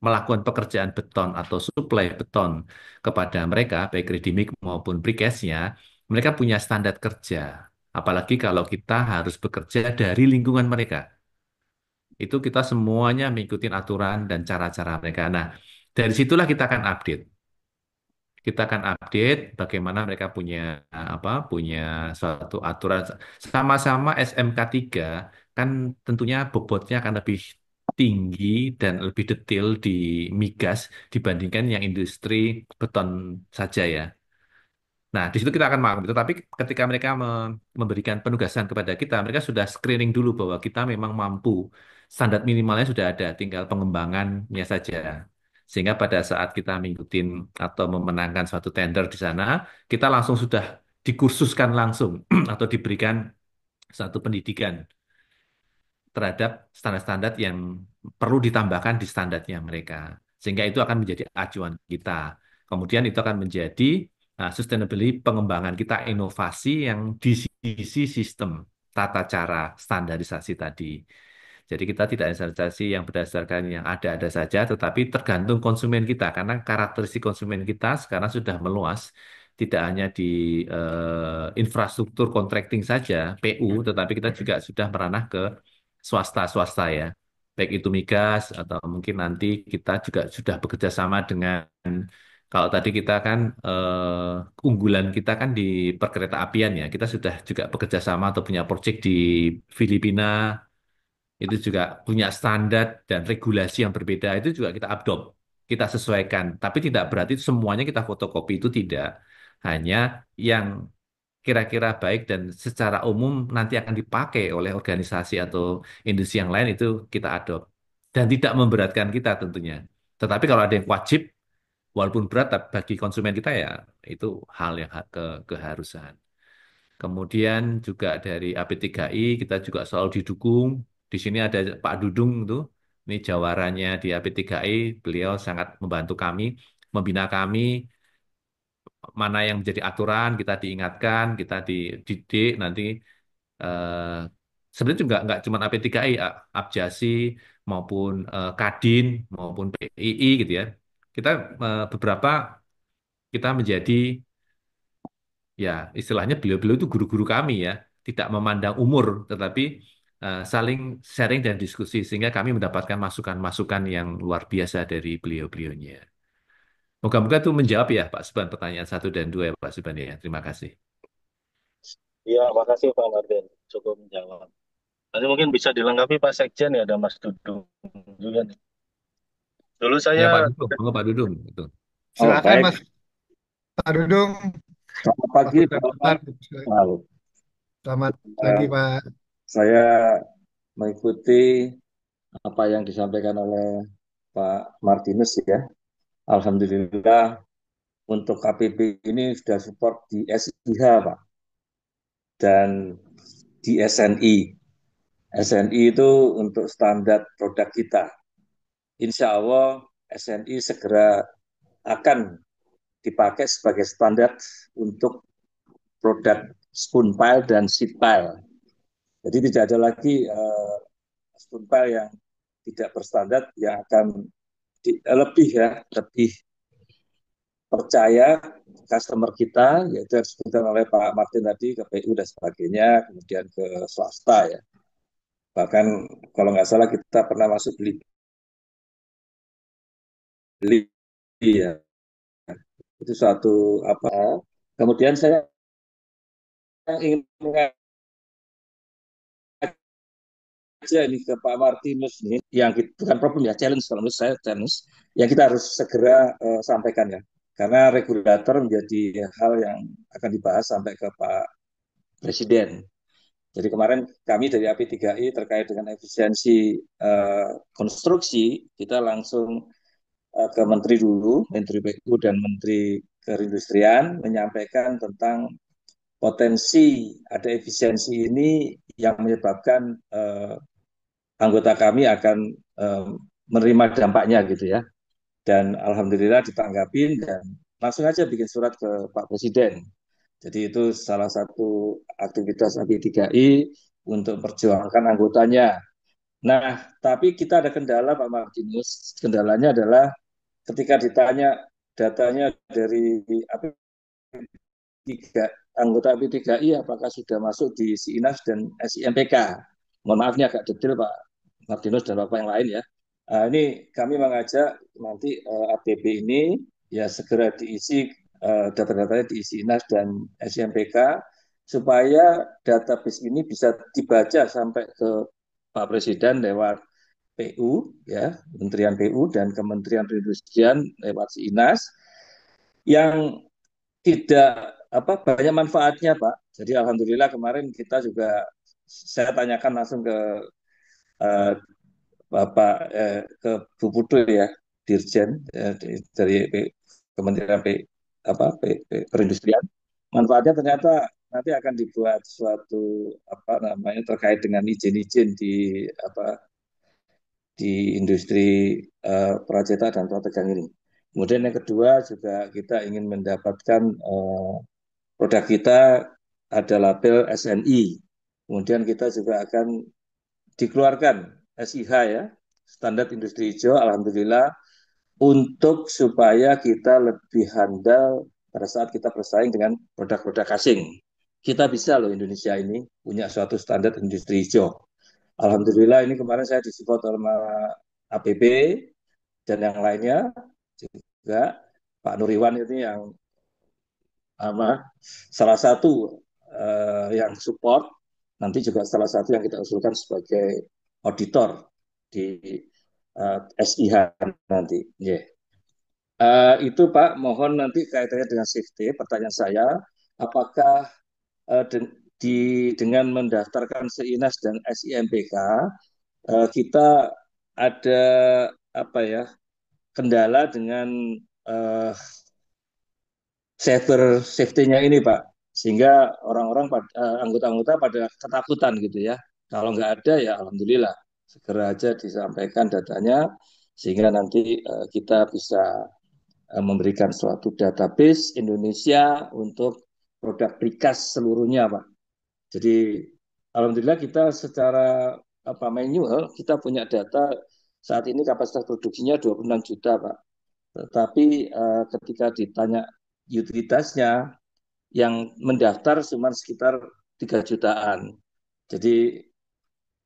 melakukan pekerjaan beton atau suplai beton kepada mereka, baik ready-mix maupun precast-nya, mereka punya standar kerja. Apalagi kalau kita harus bekerja dari lingkungan mereka. Itu kita semuanya mengikuti aturan dan cara-cara mereka. Nah, dari situlah kita akan update. Kita akan update bagaimana mereka punya punya suatu aturan, sama-sama SMK 3 kan tentunya bobotnya akan lebih tinggi dan lebih detail di migas dibandingkan yang industri beton saja ya. Nah, di situ kita akan maklum. Tetapi ketika mereka memberikan penugasan kepada kita, mereka sudah screening dulu bahwa kita memang mampu. Standar minimalnya sudah ada, tinggal pengembangannya saja. Sehingga pada saat kita mengikuti atau memenangkan suatu tender di sana, kita langsung sudah dikursuskan langsung atau diberikan satu pendidikan terhadap standar-standar yang perlu ditambahkan di standarnya mereka. Sehingga itu akan menjadi acuan kita. Kemudian itu akan menjadi sustainability pengembangan kita, inovasi yang di sisi sistem tata cara standarisasi tadi. Jadi kita tidak standarisasi yang berdasarkan yang ada-ada saja, tetapi tergantung konsumen kita. Karena karakteristik konsumen kita sekarang sudah meluas, tidak hanya di infrastruktur contracting saja, PU, tetapi kita juga sudah meranah ke swasta-swasta ya. Baik itu migas atau mungkin nanti kita juga sudah bekerja sama dengan, kalau tadi kita kan unggulan kita kan di perkereta apian ya. Kita sudah juga bekerja sama atau punya proyek di Filipina itu juga punya standar dan regulasi yang berbeda, itu juga kita adopt, kita sesuaikan. Tapi tidak berarti semuanya kita fotokopi, itu tidak. Hanya yang kira-kira baik dan secara umum nanti akan dipakai oleh organisasi atau industri yang lain itu kita adopt. Dan tidak memberatkan kita tentunya. Tetapi kalau ada yang wajib, walaupun berat tapi bagi konsumen kita ya itu hal yang keharusan. Kemudian juga dari AP3I kita juga selalu didukung. Di sini ada Pak Dudung tuh, ini jawarannya di AP3I, beliau sangat membantu kami, membina kami, mana yang menjadi aturan kita diingatkan, kita dididik nanti eh, sebenarnya juga nggak cuma AP3I, Abjasi maupun Kadin maupun PII gitu ya. Kita beberapa kita menjadi ya istilahnya beliau-beliau itu guru-guru kami ya, tidak memandang umur, tetapi saling sharing dan diskusi sehingga kami mendapatkan masukan-masukan yang luar biasa dari beliau-beliaunya. Moga-moga itu menjawab ya Pak Suban pertanyaan satu dan dua ya Pak Suban ya. Terima kasih. Iya, makasih Pak Martin. Cukup menjawab. Nanti mungkin bisa dilengkapi Pak Sekjen ya, ada Mas Dudung juga nih. Dulu Ya Pak saya, Dudung, monggo Pak Dudung. Itu. Oh, Silakan baik. Mas Pak Dudung, Selamat pagi, Fakultas Pak Besar. Ahmad. Lalu, Selamat pagi Pak. saya mengikuti apa yang disampaikan oleh Pak Martinus ya. Alhamdulillah untuk KPB ini sudah support di SIH, Pak, dan di SNI. SNI itu untuk standar produk kita. Insya Allah SNI segera akan dipakai sebagai standar untuk produk spoon pile dan seat pile. Jadi tidak ada lagi spoon pile yang tidak berstandar yang akan lebih percaya customer kita, yaitu yang disebutkan oleh Pak Martin tadi ke PU dan sebagainya, kemudian ke swasta ya. Bahkan kalau nggak salah kita pernah masuk beli ya. Itu suatu apa. Kemudian saya ingin mengajak ini ke Pak Martinus nih, yang bukan problem ya, challenge kalau menurut saya challenge, yang kita harus segera sampaikan ya. Karena regulator menjadi hal yang akan dibahas sampai ke Pak Presiden. Jadi kemarin kami dari AP3I terkait dengan efisiensi konstruksi, kita langsung ke Menteri dulu, Menteri PU dan Menteri Perindustrian menyampaikan tentang potensi ada efisiensi ini yang menyebabkan anggota kami akan menerima dampaknya gitu ya. Dan alhamdulillah ditanggapin dan langsung aja bikin surat ke Pak Presiden. Jadi itu salah satu aktivitas AP3I untuk perjuangkan anggotanya. Nah, tapi kita ada kendala Pak Martinus. Kendalanya adalah ketika ditanya datanya dari AP3, anggota AP3I apakah sudah masuk di SINAS dan SIMPK. Mohon maaf ini agak detail Pak Martinus dan Bapak yang lain ya. Ini kami mengajak nanti APB ini ya segera diisi data-datanya diisi INAS dan SIMPK supaya database ini bisa dibaca sampai ke Pak Presiden lewat PU ya, Kementerian PU dan Kementerian Perindustrian lewat INAS yang tidak apa banyak manfaatnya Pak. Jadi alhamdulillah kemarin kita juga saya tanyakan langsung ke eh, Bapak ke Bu Putu ya, Dirjen dari Kementerian Perindustrian. Manfaatnya ternyata nanti akan dibuat suatu apa namanya terkait dengan izin-izin di industri pracetak dan prategang ini. Kemudian yang kedua juga kita ingin mendapatkan produk kita ada label SNI. Kemudian kita juga akan dikeluarkan SIH ya, standar industri hijau, alhamdulillah, untuk supaya kita lebih handal pada saat kita bersaing dengan produk-produk asing. Kita bisa loh Indonesia ini punya suatu standar industri hijau. Alhamdulillah ini kemarin saya disupport oleh APB dan yang lainnya juga Pak Nuriwan ini yang salah satu yang support nanti juga salah satu yang kita usulkan sebagai auditor di SIH nanti. Yeah. Itu Pak, mohon nanti kaitannya dengan safety. Pertanyaan saya, apakah dengan mendaftarkan SEINAS dan SIMPK, kita ada apa ya kendala dengan uh, cyber safety-nya ini, Pak, sehingga orang-orang anggota-anggota pada ketakutan gitu ya. Kalau nggak ada ya alhamdulillah segera aja disampaikan datanya sehingga nanti kita bisa memberikan suatu database Indonesia untuk produk precast seluruhnya, Pak. Jadi alhamdulillah kita secara manual kita punya data saat ini kapasitas produksinya 26 juta, Pak. Tetapi ketika ditanya utilitasnya yang mendaftar cuma sekitar 3 jutaan. Jadi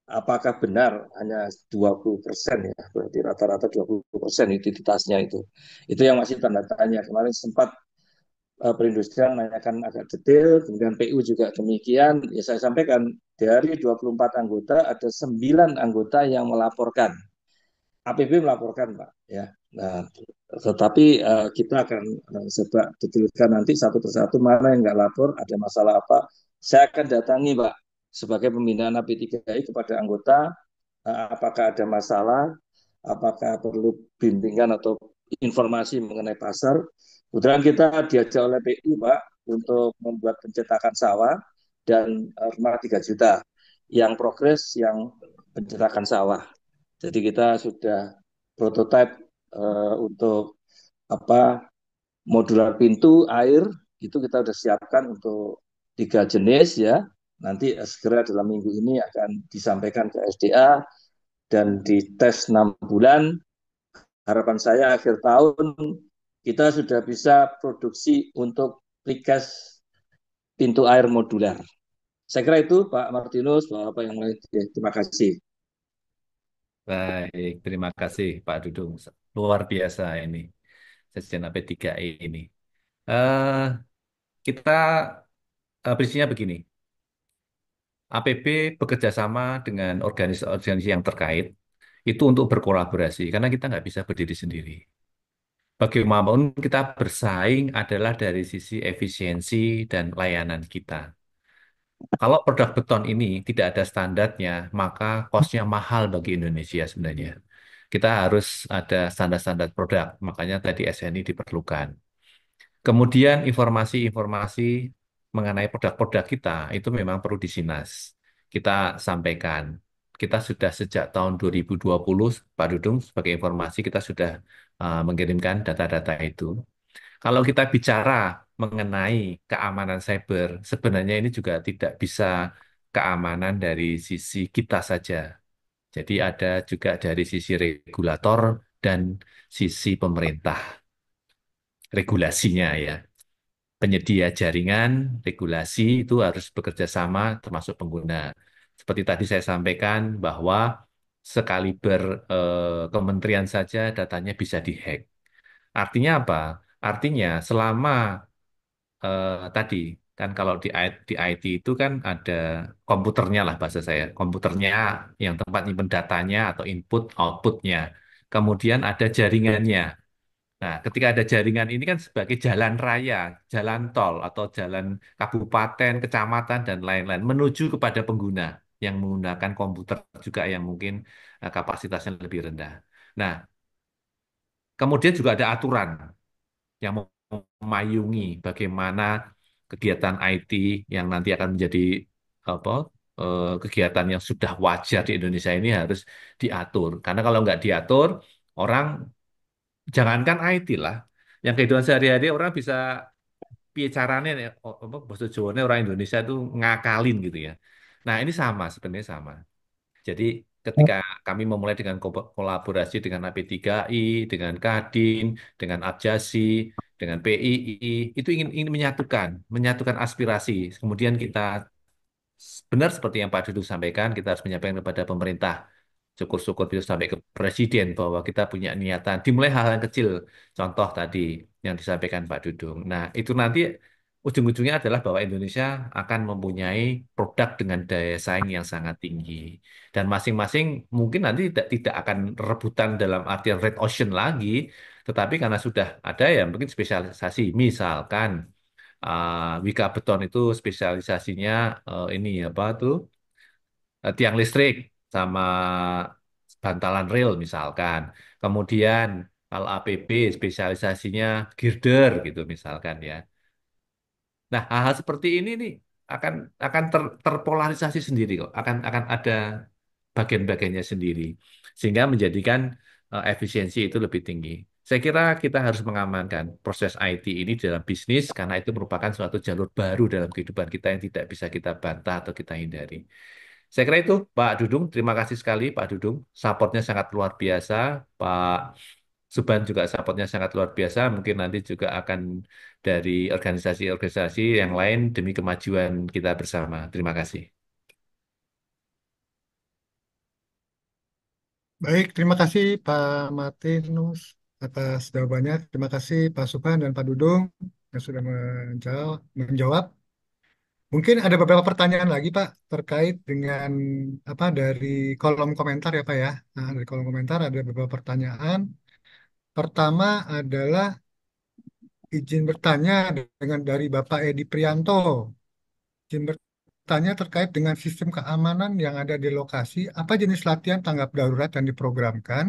apakah benar hanya 20% ya? Berarti rata-rata 20% utilitasnya itu. Itu yang masih tanda tanya. Kemarin sempat perindustrian menanyakan agak detail, kemudian PU juga demikian. Ya saya sampaikan dari 24 anggota ada 9 anggota yang melaporkan. APB melaporkan, Pak, ya. Nah, tetapi kita akan coba detailkan nanti satu persatu mana yang nggak lapor, ada masalah apa. Saya akan datangi, Pak, sebagai pembinaan AP3I kepada anggota, apakah ada masalah, apakah perlu bimbingan atau informasi mengenai pasar. Kemudian kita diajak oleh PU, Pak, untuk membuat pencetakan sawah dan rumah 3 juta. Yang progres yang pencetakan sawah. Jadi kita sudah prototipe untuk apa modular pintu air itu kita sudah siapkan untuk 3 jenis ya. Nanti segera dalam minggu ini akan disampaikan ke SDA dan dites 6 bulan. Harapan saya akhir tahun kita sudah bisa produksi untuk precast pintu air modular. Saya kira itu Pak Martinus, Bapak yang lain. Terima kasih. Baik, terima kasih Pak Dudung. Luar biasa ini, Sekjen AP3I ini. Eh, kita prinsipnya begini, APB bekerja sama dengan organisasi-organisasi yang terkait, itu untuk berkolaborasi, karena kita nggak bisa berdiri sendiri. Bagaimanapun kita bersaing adalah dari sisi efisiensi dan layanan kita. Kalau produk beton ini tidak ada standarnya, maka cost-nya mahal bagi Indonesia sebenarnya. Kita harus ada standar-standar produk, makanya tadi SNI diperlukan. Kemudian informasi-informasi mengenai produk-produk kita itu memang perlu disinas. Kita sampaikan. Kita sudah sejak tahun 2020, Pak Dudung, sebagai informasi kita sudah mengirimkan data-data itu. Kalau kita bicara mengenai keamanan cyber, sebenarnya ini juga tidak bisa keamanan dari sisi kita saja. Jadi ada juga dari sisi regulator dan sisi pemerintah, regulasinya ya. Penyedia jaringan, regulasi itu harus bekerja sama termasuk pengguna. Seperti tadi saya sampaikan bahwa sekaliber kementerian saja datanya bisa dihack. Artinya apa? Artinya selama tadi kan kalau di IT itu kan ada komputernya lah bahasa saya, komputernya yang tempat nyimpen datanya atau input outputnya. Kemudian ada jaringannya. Nah, ketika ada jaringan ini kan sebagai jalan raya, jalan tol atau jalan kabupaten, kecamatan dan lain-lain menuju kepada pengguna yang menggunakan komputer juga yang mungkin kapasitasnya lebih rendah. Nah, kemudian juga ada aturan yang memayungi bagaimana kegiatan IT yang nanti akan menjadi apa kegiatan yang sudah wajar di Indonesia ini harus diatur. Karena kalau nggak diatur, orang jangankan IT lah, yang kehidupan sehari-hari orang bisa piye carane apa bahasa Jawanya orang Indonesia itu ngakalin gitu ya. Nah, ini sama sebenarnya sama. Jadi ketika kami memulai dengan kolaborasi dengan AP3I, dengan Kadin, dengan Abjasi, dengan PII, itu ingin menyatukan aspirasi. Kemudian kita benar seperti yang Pak Dudu sampaikan, kita harus menyampaikan kepada pemerintah. Syukur-syukur bisa sampai ke presiden bahwa kita punya niatan. Dimulai hal yang kecil, contoh tadi yang disampaikan Pak Dudung. Nah, itu nanti ujung-ujungnya adalah bahwa Indonesia akan mempunyai produk dengan daya saing yang sangat tinggi. Dan masing-masing mungkin nanti tidak akan rebutan dalam artian red ocean lagi, tetapi karena sudah ada ya mungkin spesialisasi. Misalkan Wika Beton itu spesialisasinya ini apa tuh tiang listrik sama bantalan rel misalkan. Kemudian kalau APB spesialisasinya girder gitu misalkan ya. Nah, hal-hal seperti ini nih akan terpolarisasi sendiri kok. Akan ada bagian-bagiannya sendiri sehingga menjadikan efisiensi itu lebih tinggi. Saya kira kita harus mengamankan proses IT ini dalam bisnis karena itu merupakan suatu jalur baru dalam kehidupan kita yang tidak bisa kita bantah atau kita hindari. Saya kira itu, Pak Dudung. Terima kasih sekali, Pak Dudung. Supportnya sangat luar biasa. Pak Suban juga supportnya sangat luar biasa. Mungkin nanti juga akan dari organisasi-organisasi yang lain demi kemajuan kita bersama. Terima kasih. Baik, terima kasih Pak Martinus atas jawabannya. Terima kasih Pak Supan dan Pak Dudung yang sudah menjawab. Mungkin ada beberapa pertanyaan lagi Pak terkait dengan apa dari kolom komentar ya Pak ya. Nah, dari kolom komentar ada beberapa pertanyaan. Pertama adalah izin bertanya dengan dari Bapak Edi Prianto. Izin bertanya terkait dengan sistem keamanan yang ada di lokasi. Apa jenis latihan tanggap darurat yang diprogramkan?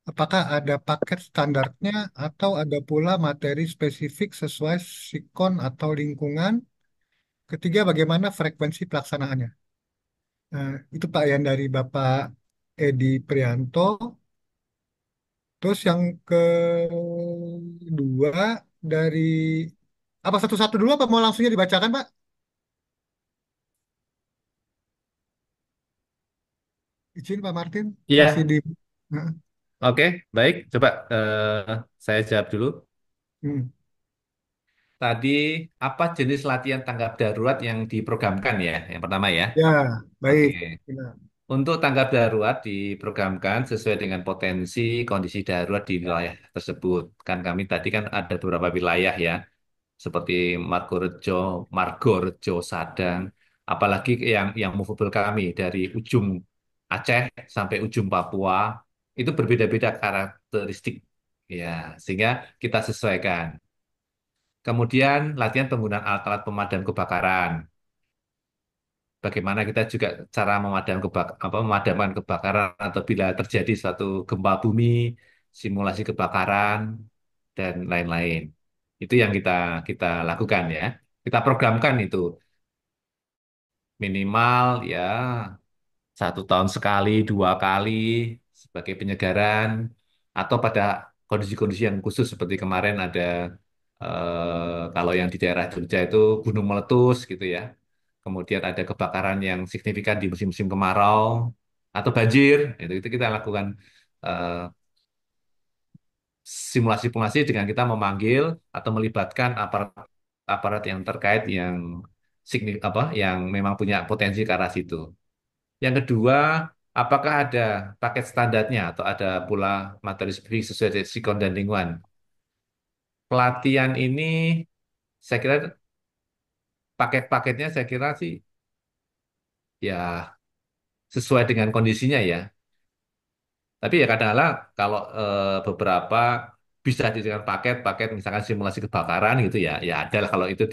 Apakah ada paket standarnya atau ada pula materi spesifik sesuai sikon atau lingkungan? Ketiga, bagaimana frekuensi pelaksanaannya? Nah, itu Pak yang dari Bapak Edi Prianto. Terus yang kedua dari apa satu-satu dulu apa mau langsungnya dibacakan Pak? Izin Pak Martin masih Iya, di. Nah, oke, baik. Coba saya jawab dulu. hmm. Tadi apa jenis latihan tanggap darurat yang diprogramkan ya? Yang pertama ya. Ya, Oke. baik. Benar. Untuk tanggap darurat diprogramkan sesuai dengan potensi kondisi darurat di wilayah tersebut. Kan kami tadi kan ada beberapa wilayah ya, seperti Margorejo, Margorejo, Sadang, apalagi yang movable kami dari ujung Aceh sampai ujung Papua itu berbeda-beda karakteristik ya, sehingga kita sesuaikan. Kemudian latihan penggunaan alat-alat pemadam kebakaran. Bagaimana kita juga cara memadamkan kebakaran atau bila terjadi suatu gempa bumi, simulasi kebakaran dan lain-lain. Itu yang kita lakukan ya. Kita programkan itu minimal ya 1 tahun sekali, 2 kali sebagai penyegaran atau pada kondisi-kondisi yang khusus seperti kemarin ada kalau yang di daerah Jogja itu gunung meletus gitu ya. Kemudian ada kebakaran yang signifikan di musim-musim kemarau atau banjir, itu kita lakukan eh, simulasi-simulasi dengan kita memanggil atau melibatkan aparat yang terkait yang yang memang punya potensi ke arah situ. Yang kedua, apakah ada paket standarnya atau ada pula materi spesifik sesuai dengan sikon dan lingkungan? Pelatihan ini saya kira paket-paketnya saya kira sih ya sesuai dengan kondisinya ya. Tapi ya kadang-kadang kalau beberapa bisa dijadikan paket-paket misalkan simulasi kebakaran gitu ya, ya ada lah kalau itu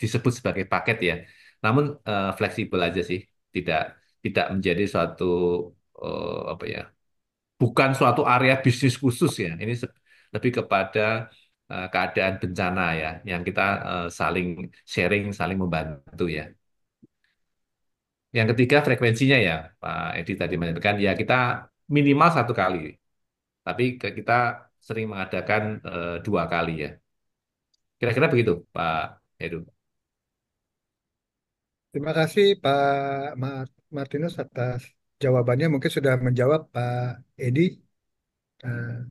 disebut sebagai paket ya. Namun fleksibel aja sih, tidak tidak menjadi suatu apa ya, bukan suatu area bisnis khusus ya. Ini lebih kepada keadaan bencana ya, yang kita saling sharing, saling membantu ya. Yang ketiga frekuensinya ya, Pak Edi tadi menyampaikan ya kita minimal 1 kali. Tapi kita sering mengadakan 2 kali ya. Kira-kira begitu, Pak Heru. Terima kasih Pak Martinus atas jawabannya. Mungkin sudah menjawab Pak Edi. Nah,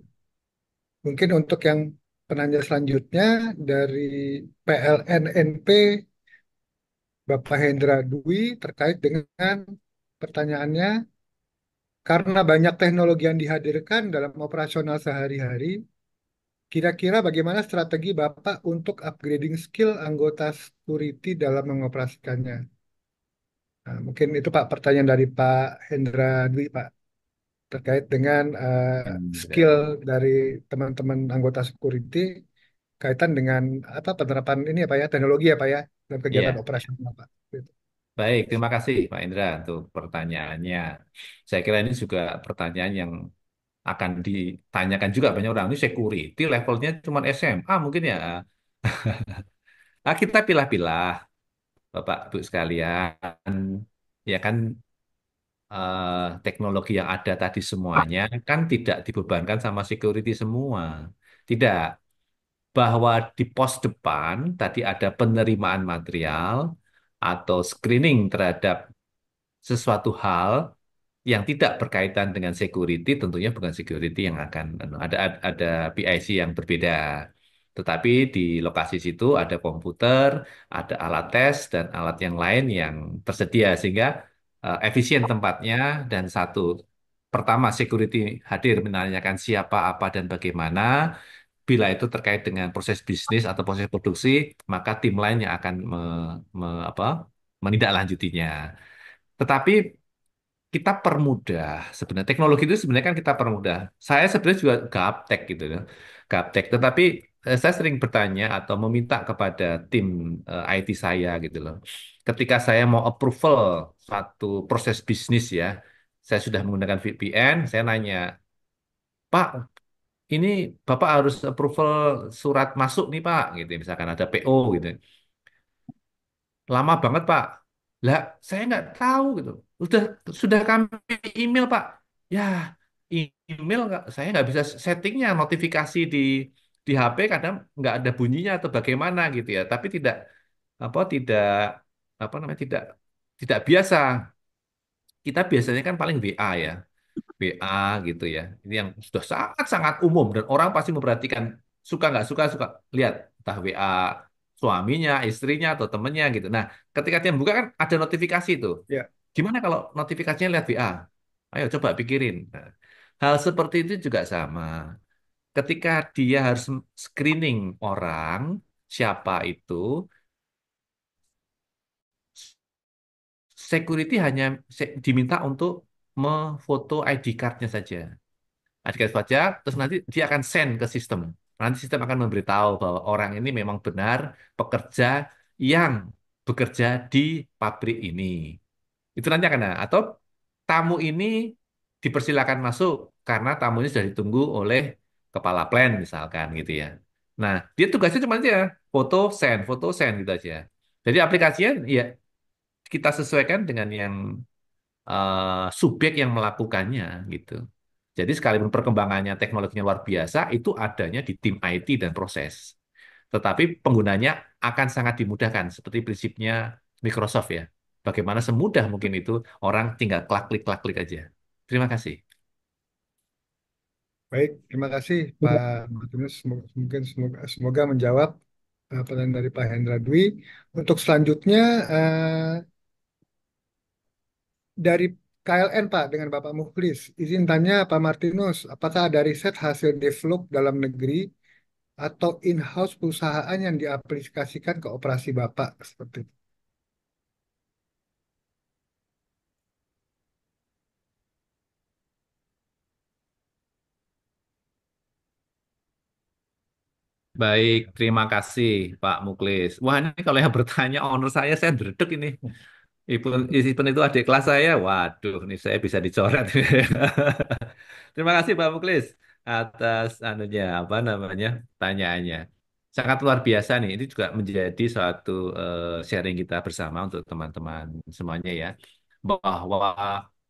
mungkin untuk yang penanya selanjutnya dari PLNNP Bapak Hendra Dwi terkait dengan pertanyaannya, karena banyak teknologi yang dihadirkan dalam operasional sehari-hari, Kira-kira bagaimana strategi Bapak untuk upgrading skill anggota security dalam mengoperasikannya? Nah, mungkin itu Pak pertanyaan dari Pak Hendra Dwi, Pak, terkait dengan skill dari teman-teman anggota security kaitan dengan apa penerapan ini ya Pak ya, teknologi ya Pak ya, dalam kegiatan Iya, operasional Pak. Gitu. baik. Terima kasih Pak Indra untuk pertanyaannya. Saya kira ini juga pertanyaan yang akan ditanyakan juga banyak orang. Ini security levelnya cuma SMA mungkin ya. Nah, kita pilah-pilah, Bapak Ibu sekalian. Ya kan teknologi yang ada tadi semuanya kan tidak dibebankan sama security semua. Tidak. Bahwa di pos depan tadi ada penerimaan material atau screening terhadap sesuatu hal yang tidak berkaitan dengan security, tentunya bukan security yang akan ada PIC yang berbeda. Tetapi di lokasi situ ada komputer, ada alat tes dan alat yang lain yang tersedia sehingga efisien tempatnya. Dan satu, pertama security hadir menanyakan siapa, apa dan bagaimana. Bila itu terkait dengan proses bisnis atau proses produksi, maka tim lain yang akan apa, menindaklanjutinya. Tetapi kita permudah sebenarnya teknologi itu sebenarnya kan kita permudah. Saya sebenarnya juga gaptek gitu ya, gaptek. Tetapi saya sering bertanya atau meminta kepada tim IT saya gitu loh. Ketika saya mau approval suatu proses bisnis ya, saya sudah menggunakan VPN. Saya nanya, Pak, ini Bapak harus approval surat masuk nih Pak, gitu. Misalkan ada PO gitu. Lama banget Pak. Lah, saya nggak tahu gitu. Udah sudah kami email Pak. Ya, email nggak, saya nggak bisa settingnya notifikasi di HP kadang nggak ada bunyinya atau bagaimana gitu ya. Tapi tidak apa namanya tidak biasa. Kita biasanya kan paling WA ya. WA gitu ya. Ini yang sudah sangat-sangat umum dan orang pasti memperhatikan suka nggak suka suka lihat entah WA suaminya, istrinya atau temennya gitu. Nah, ketika dia buka kan ada notifikasi itu. Ya, Gimana kalau notifikasinya lihat WA? Ayo coba pikirin. Nah, hal seperti itu juga sama. Ketika dia harus screening orang, siapa itu, security hanya diminta untuk memfoto ID card-nya saja. Adik pajak, terus nanti dia akan send ke sistem. Nanti sistem akan memberitahu bahwa orang ini memang benar pekerja yang bekerja di pabrik ini. Itu nanti akan ada. Atau tamu ini dipersilakan masuk karena tamu ini sudah ditunggu oleh kepala plan misalkan gitu ya. Nah, dia tugasnya cuma aja foto send gitu aja. Jadi aplikasinya ya kita sesuaikan dengan yang subjek yang melakukannya gitu. Jadi sekalipun perkembangannya teknologinya luar biasa, itu adanya di tim IT dan proses. Tetapi penggunanya akan sangat dimudahkan, seperti prinsipnya Microsoft ya. Bagaimana semudah mungkin itu orang tinggal klik klik aja. Terima kasih. baik. Terima kasih Pak Martinus. Mungkin semoga menjawab pertanyaan dari Pak Hendra Dwi. Untuk selanjutnya dari KLN Pak dengan Bapak Mukhlis. Izin tanya Pak Martinus, apakah ada riset hasil develop dalam negeri atau in-house perusahaan yang diaplikasikan ke operasi Bapak seperti itu? Baik, terima kasih Pak Muklis. Wah, ini kalau yang bertanya owner saya dredeg ini. Meskipun itu adik kelas saya, waduh, ini saya bisa dicoret. Terima kasih Pak Muklis atas anunya apa namanya tanyaannya. Sangat luar biasa nih. Ini juga menjadi suatu sharing kita bersama untuk teman-teman semuanya ya, bahwa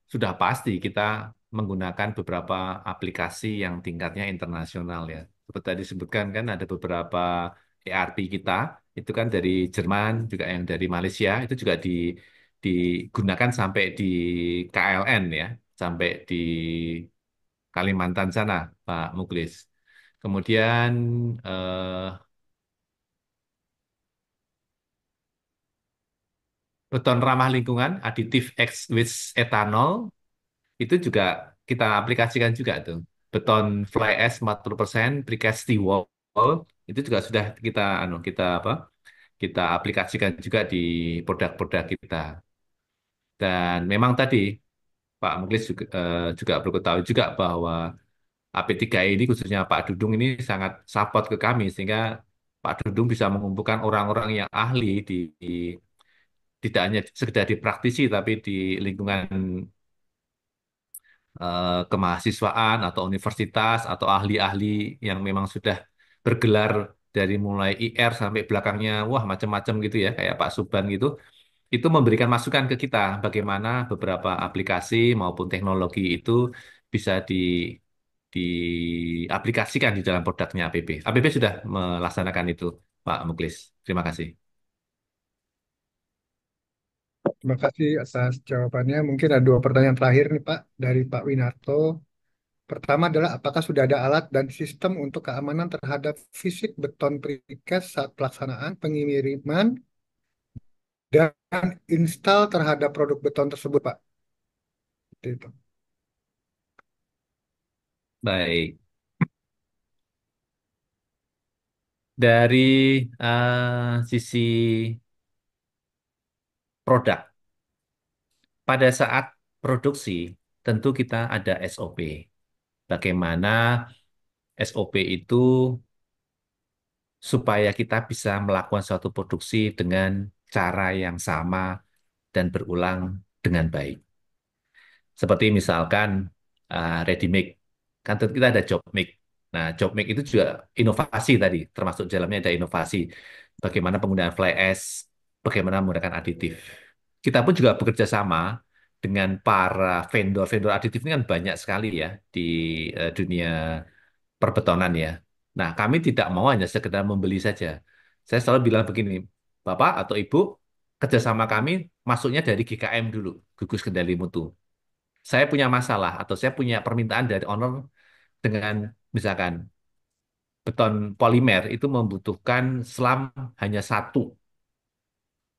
sudah pasti kita menggunakan beberapa aplikasi yang tingkatnya internasional ya. Seperti tadi disebutkan kan ada beberapa ERP kita itu kan dari Jerman juga yang dari Malaysia itu juga digunakan sampai di KLN ya, sampai di Kalimantan sana, Pak Muklis. Kemudian beton ramah lingkungan, aditif X with ethanol, itu juga kita aplikasikan juga tuh. beton fly ash 40%, precast steel wall itu juga sudah kita apa? Kita aplikasikan juga di produk-produk kita. Dan memang tadi Pak Muklis juga perlu ketahui juga bahwa AP3I ini khususnya Pak Dudung ini sangat support ke kami sehingga Pak Dudung bisa mengumpulkan orang-orang yang ahli tidak hanya sekedar di praktisi tapi di lingkungan kemahasiswaan atau universitas atau ahli-ahli yang memang sudah bergelar dari mulai IR sampai belakangnya wah macam-macam gitu ya kayak Pak Suban gitu itu memberikan masukan ke kita bagaimana beberapa aplikasi maupun teknologi itu bisa diaplikasikan di dalam produknya APP. APP sudah melaksanakan itu, Pak Muklis. Terima kasih. Terima kasih atas jawabannya. Mungkin ada dua pertanyaan terakhir nih Pak dari Pak Winarto. Pertama adalah apakah sudah ada alat dan sistem untuk keamanan terhadap fisik beton precast saat pelaksanaan pengiriman dan install terhadap produk beton tersebut, Pak? Seperti itu. Baik. Dari sisi produk, pada saat produksi tentu kita ada SOP. Bagaimana SOP itu supaya kita bisa melakukan suatu produksi dengan cara yang sama dan berulang dengan baik. Seperti misalkan ready make, kan tentu kita ada job make. Nah, job make itu juga inovasi tadi, termasuk di dalamnya ada inovasi. Bagaimana penggunaan fly ash, bagaimana menggunakan aditif. Kita pun juga bekerja sama dengan para vendor-vendor aditif ini kan banyak sekali ya di dunia perbetonan ya. Nah, kami tidak mau hanya sekedar membeli saja. Saya selalu bilang begini, Bapak atau Ibu, kerjasama kami masuknya dari GKM dulu, gugus kendali mutu. Saya punya masalah atau saya punya permintaan dari owner dengan misalkan beton polimer itu membutuhkan selam hanya satu.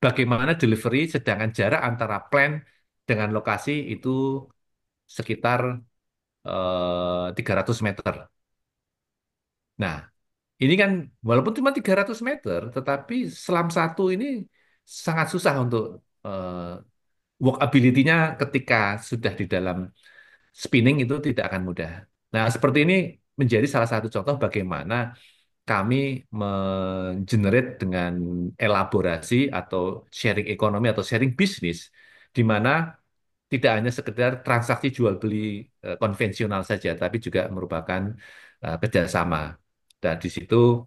Bagaimana delivery sedangkan jarak antara plant dengan lokasi itu sekitar 300 meter. Nah, ini kan walaupun cuma 300 meter, tetapi selam satu ini sangat susah untuk workability-nya ketika sudah di dalam spinning itu tidak akan mudah. Nah, seperti ini menjadi salah satu contoh bagaimana kami mengenerate dengan elaborasi atau sharing ekonomi atau sharing bisnis, di mana tidak hanya sekedar transaksi jual beli konvensional saja, tapi juga merupakan kerjasama. Dan di situ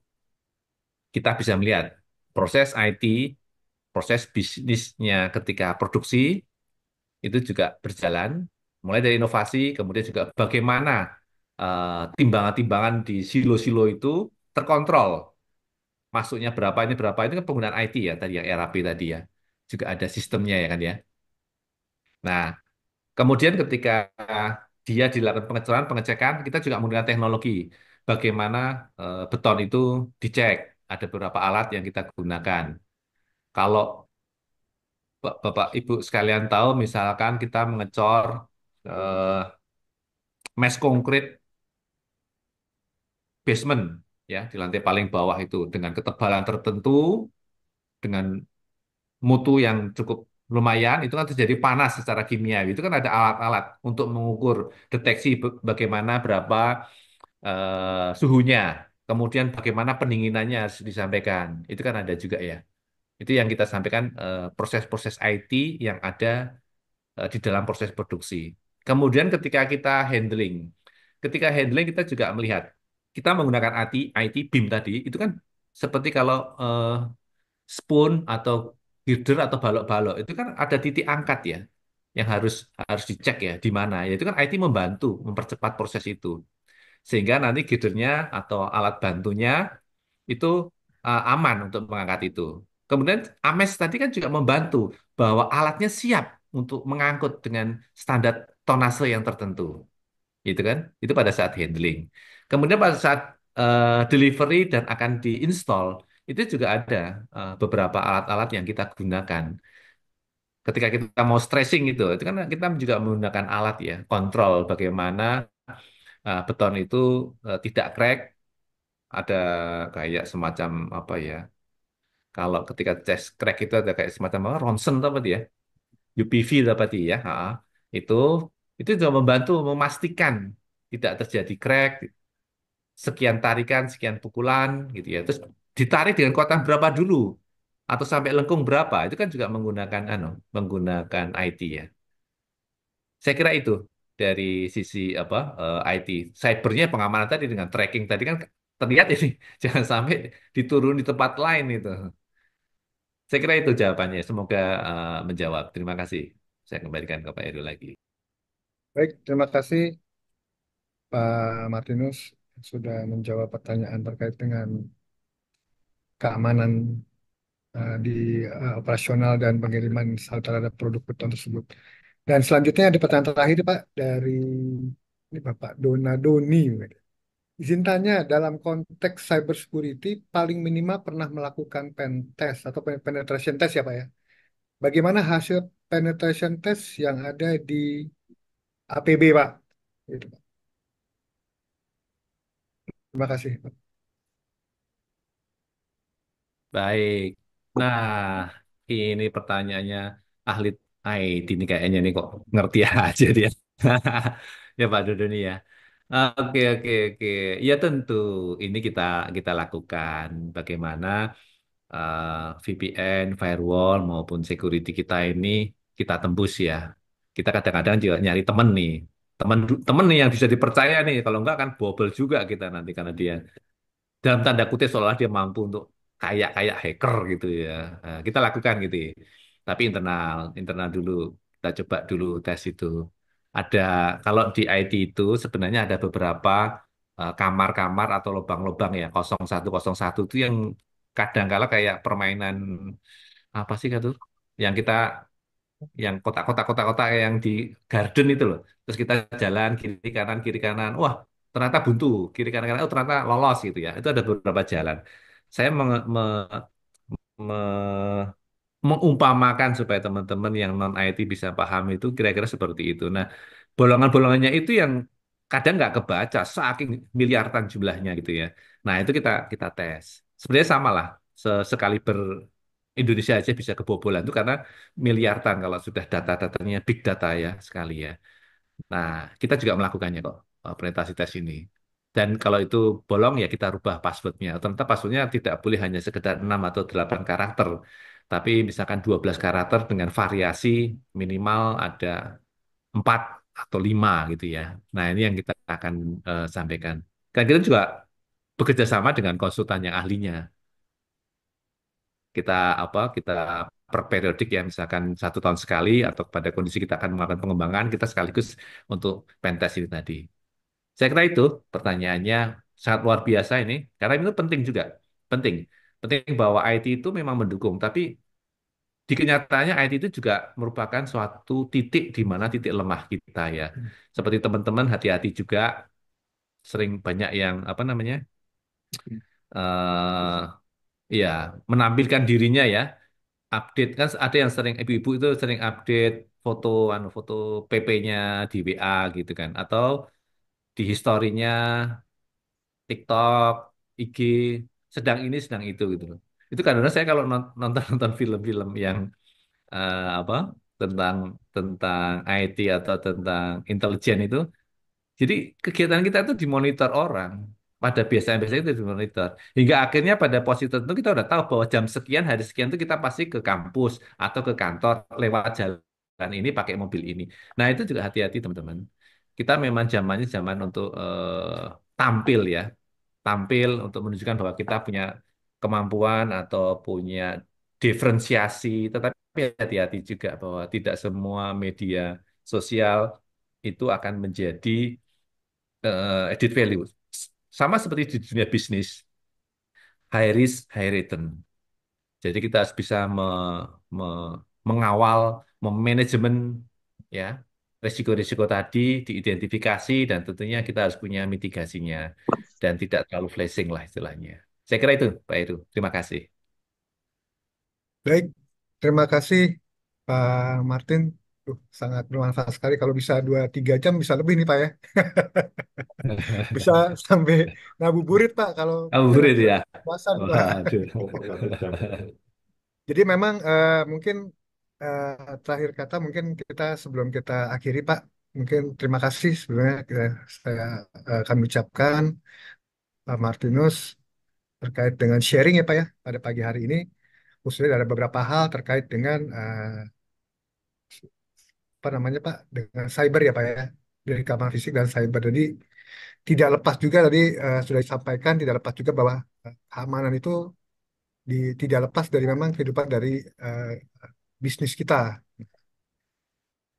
kita bisa melihat proses IT, proses bisnisnya ketika produksi itu juga berjalan, mulai dari inovasi, kemudian juga bagaimana timbangan-timbangan di silo-silo itu terkontrol. Masuknya berapa ini berapa itu kan penggunaan IT ya tadi yang ERP tadi ya. Juga ada sistemnya ya kan ya. Nah, kemudian ketika dia dilakukan pengecekan, kita juga menggunakan teknologi. Bagaimana beton itu dicek. Ada beberapa alat yang kita gunakan. Kalau Bapak Ibu sekalian tahu, misalkan kita mengecor eh, mes konkrit basement ya di lantai paling bawah itu dengan ketebalan tertentu, dengan mutu yang cukup lumayan, itu kan terjadi panas secara kimiawi. Itu kan ada alat-alat untuk mengukur deteksi bagaimana berapa suhunya, kemudian bagaimana pendinginannya harus disampaikan. Itu kan ada juga ya. Itu yang kita sampaikan proses-proses IT yang ada di dalam proses produksi. Kemudian ketika handling kita juga melihat kita menggunakan IT BIM tadi itu kan seperti kalau spoon atau girder atau balok-balok itu kan ada titik angkat ya yang harus harus dicek ya di mana ya itu kan IT membantu mempercepat proses itu sehingga nanti girdernya atau alat bantunya itu aman untuk mengangkat itu. Kemudian AMES tadi kan juga membantu bahwa alatnya siap untuk mengangkut dengan standar tonase yang tertentu, gitu kan? Itu pada saat handling. Kemudian pada saat delivery dan akan diinstal, itu juga ada beberapa alat-alat yang kita gunakan. Ketika kita mau stressing itu kan kita juga menggunakan alat ya, kontrol bagaimana beton itu tidak crack, ada kayak semacam apa ya? Kalau ketika tes crack itu ada kayak semacam apa? Ronsen atau apa dia? UPV apa dia? Ya? Itu itu juga membantu memastikan tidak terjadi crack, sekian tarikan, sekian pukulan gitu ya. Terus ditarik dengan kekuatan berapa dulu atau sampai lengkung berapa? Itu kan juga menggunakan menggunakan IT ya. Saya kira itu dari sisi apa IT. Cybernya pengamanan tadi dengan tracking tadi kan terlihat ini jangan sampai diturun di tempat lain itu. Saya kira itu jawabannya. Semoga menjawab. Terima kasih. Saya kembalikan ke Pak Heru lagi. Baik, terima kasih Pak Martinus sudah menjawab pertanyaan terkait dengan keamanan di operasional dan pengiriman terhadap produk beton tersebut. Dan selanjutnya ada pertanyaan terakhir Pak dari ini Bapak Dona Doni. Izin tanya, dalam konteks cyber security paling minimal pernah melakukan pen test atau penetration test ya Pak ya. Bagaimana hasil penetration test yang ada di APB Pak? Gitu, Pak. Terima kasih Pak. Baik. Nah, ini pertanyaannya ahli IT ini kayaknya nih kok ngerti aja dia. Ya Pak Dodoni ya. Oke, oke, oke. Ya tentu ini kita kita lakukan bagaimana VPN, firewall maupun security kita ini kita tembus ya. Kita kadang-kadang juga nyari temen nih. Temen nih yang bisa dipercaya nih. Kalau enggak kan bobel juga kita nanti karena dia dalam tanda kutip seolah dia mampu untuk kayak kayak hacker gitu ya. Nah, kita lakukan gitu ya. Tapi internal, internal dulu kita coba dulu tes itu. Ada kalau di IT itu sebenarnya ada beberapa kamar-kamar atau lubang-lubang ya 0101 itu yang kadang-kala kayak permainan apa sih itu yang kita yang kotak-kotak yang di garden itu loh. Terus kita jalan kiri kanan. Wah, ternyata buntu. Kiri kanan kanan. Oh, ternyata lolos gitu ya. Itu ada beberapa jalan. Saya me- mengumpamakan supaya teman-teman yang non IT bisa paham itu kira-kira seperti itu. Nah, bolongan-bolongannya itu yang kadang nggak kebaca saking miliaran jumlahnya gitu ya. Nah, itu kita kita tes. Sebenarnya sama lah. Sekali Indonesia aja bisa kebobolan itu karena miliaran kalau sudah data-datanya big data ya sekali ya. Nah, kita juga melakukannya kok penetrasi tes ini. Dan kalau itu bolong ya kita rubah passwordnya. Ternyata passwordnya tidak boleh hanya sekedar 6 atau 8 karakter. Tapi misalkan 12 karakter dengan variasi minimal ada 4 atau 5 gitu ya. Nah, ini yang kita akan sampaikan. Dan kita juga bekerja sama dengan konsultan yang ahlinya. Kita kita per periodik ya misalkan 1 tahun sekali atau pada kondisi kita akan melakukan pengembangan kita sekaligus untuk pentas ini tadi. Saya kira itu pertanyaannya sangat luar biasa ini karena itu penting juga penting penting bahwa IT itu memang mendukung tapi di kenyataannya IT itu juga merupakan suatu titik di mana titik lemah kita ya. Seperti teman-teman hati-hati juga sering banyak yang apa namanya eh ya menampilkan dirinya ya update kan ada yang sering ibu-ibu itu sering update foto foto PP-nya di WA gitu kan atau di historinya TikTok, IG sedang ini sedang itu gitu loh. Itu karena saya kalau nonton nonton film-film yang apa tentang tentang IT atau tentang intelijen itu jadi kegiatan kita itu dimonitor orang. Pada biasanya itu dimonitor. Hingga akhirnya pada posisi tertentu kita udah tahu bahwa jam sekian, hari sekian itu kita pasti ke kampus atau ke kantor lewat jalan ini pakai mobil ini. Nah itu juga hati-hati teman-teman. Kita memang zamannya zaman untuk tampil ya. Tampil untuk menunjukkan bahwa kita punya kemampuan atau punya diferensiasi. Tetapi hati-hati juga bahwa tidak semua media sosial itu akan menjadi added value. Sama seperti di dunia bisnis, high risk, high return. Jadi kita harus bisa me- mengawal, memanajemen ya risiko-risiko tadi diidentifikasi dan tentunya kita harus punya mitigasinya dan tidak terlalu flashing lah istilahnya. Saya kira itu Pak Heru. Terima kasih. Baik, terima kasih Pak Martin Sangat bermanfaat sekali. Kalau bisa 2-3 jam bisa lebih nih Pak ya. Bisa sampai ngabuburit Pak kalau Ngabuburit ya. puasa nih, Pak. Waduh. Jadi memang mungkin terakhir kata mungkin kita sebelum kita akhiri Pak, mungkin terima kasih sebenarnya saya kami ucapkan Pak Martinus terkait dengan sharing ya Pak ya pada pagi hari ini, khususnya ada beberapa hal terkait dengan apa namanya Pak, dengan cyber ya Pak ya, dari keamanan fisik dan cyber. Jadi tidak lepas juga tadi sudah disampaikan, tidak lepas juga bahwa keamanan itu tidak lepas dari memang kehidupan dari eh, bisnis kita.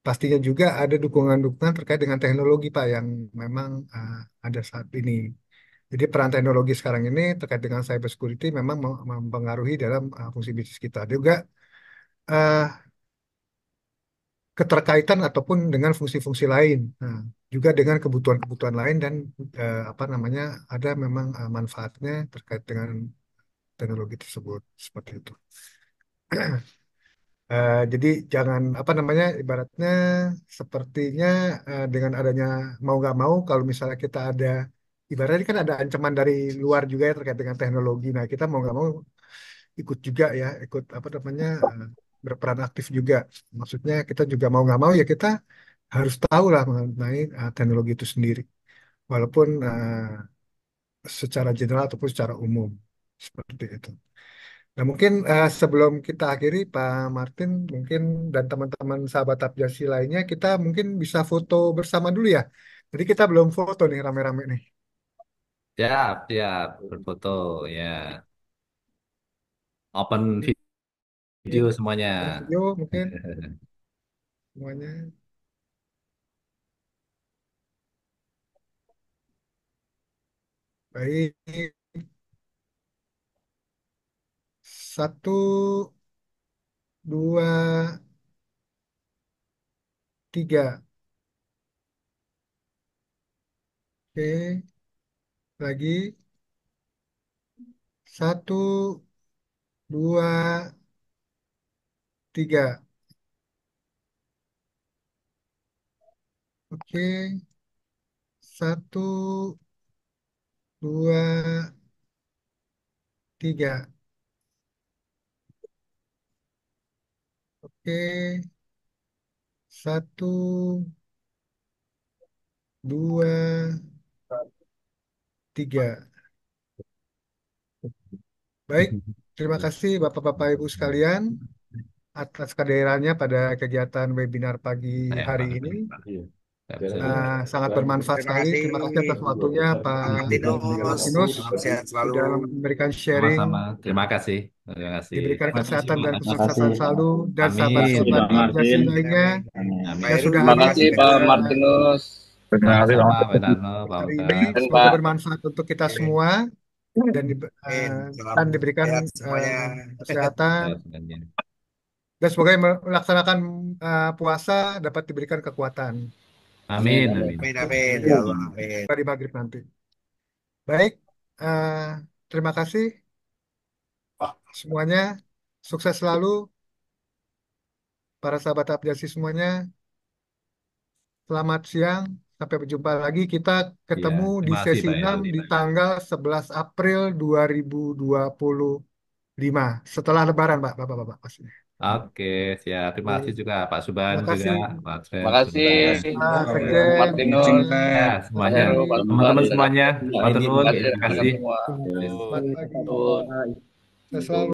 Pastinya juga ada dukungan-dukungan terkait dengan teknologi Pak yang memang ada saat ini. Jadi peran teknologi sekarang ini terkait dengan cyber security memang mempengaruhi dalam fungsi bisnis kita. Ada juga eh, keterkaitan ataupun dengan fungsi-fungsi lain. Nah, juga dengan kebutuhan-kebutuhan lain dan apa namanya ada memang manfaatnya terkait dengan teknologi tersebut seperti itu. Jadi jangan apa namanya ibaratnya sepertinya dengan adanya mau nggak mau kalau misalnya kita ada ibaratnya kan ada ancaman dari luar juga ya terkait dengan teknologi. Nah kita mau nggak mau ikut juga ya ikut apa namanya berperan aktif juga. Maksudnya kita juga mau nggak mau ya kita harus tahu lah mengenai teknologi itu sendiri. Walaupun secara general ataupun secara umum seperti itu. Nah, mungkin sebelum kita akhiri, Pak Martin, mungkin dan teman-teman sahabat Abjasi lainnya, kita mungkin bisa foto bersama dulu ya. Jadi kita belum foto nih rame-rame nih. Siap, siap. Berfoto ya. Open Jadi video semuanya. open video mungkin semuanya. Baik, satu, dua, tiga. Oke, lagi. Satu, dua, tiga. Oke, satu, dua, tiga. Oke, satu, dua, tiga. Baik, terima kasih Bapak-Bapak Ibu sekalian atas kehadirannya pada kegiatan webinar pagi Saya hari Pak. ini. Iya. Sangat bermanfaat Terima sekali. kasih Terima kasih atas waktunya Pak Pak Martinus. Martinus Salam sehat selalu. sudah memberikan sharing, Sama-sama. Terima kasih. Terima kasih. diberikan Terima kasih, kesehatan dan Mas. Terima kasih. kesuksesan selalu dan Amin. sahabat-sahabat Pak Abjasi Martin. lainnya Pak Amin. yang Heru, sudah Terima hadir kasih Pak Pak Heru. Martinus. Terima kasih, Sama-sama, Pak. Pak Darno, Pak hari Oka. ini. Dan Semoga Pak. bermanfaat untuk kita Oke. semua dan Amin. Salam dan diberikan sehat semuanya. kesehatan Ya, sebenarnya. dan semoga yang melaksanakan puasa dapat diberikan kekuatan Amin, Amin. amin. Amin, amin. Ya Allah, amin. di maghrib nanti. Baik, eh, terima kasih semuanya. Sukses selalu para sahabat Abjasi semuanya. Selamat siang. Sampai berjumpa lagi. Kita Ya, ketemu di terima kasih sesi Pak 6 Heru. di tanggal 11 April 2025. Setelah Lebaran, Pak. Bapak-bapak pastinya. Oke, siap. Terima kasih juga Pak Suban Terima juga, kasih. Pak Terima Fred, kasih Suban. Pak Pak Sekjen, Martinus, Ya, Izinkan. Pak semuanya. Heru, Pak Suban, Teman-teman dan semuanya, Pak Matur Edi. nuwun. Terima kasih Terima rekan-rekan kasih. semua. selamat pagi. Betul. Saya selalu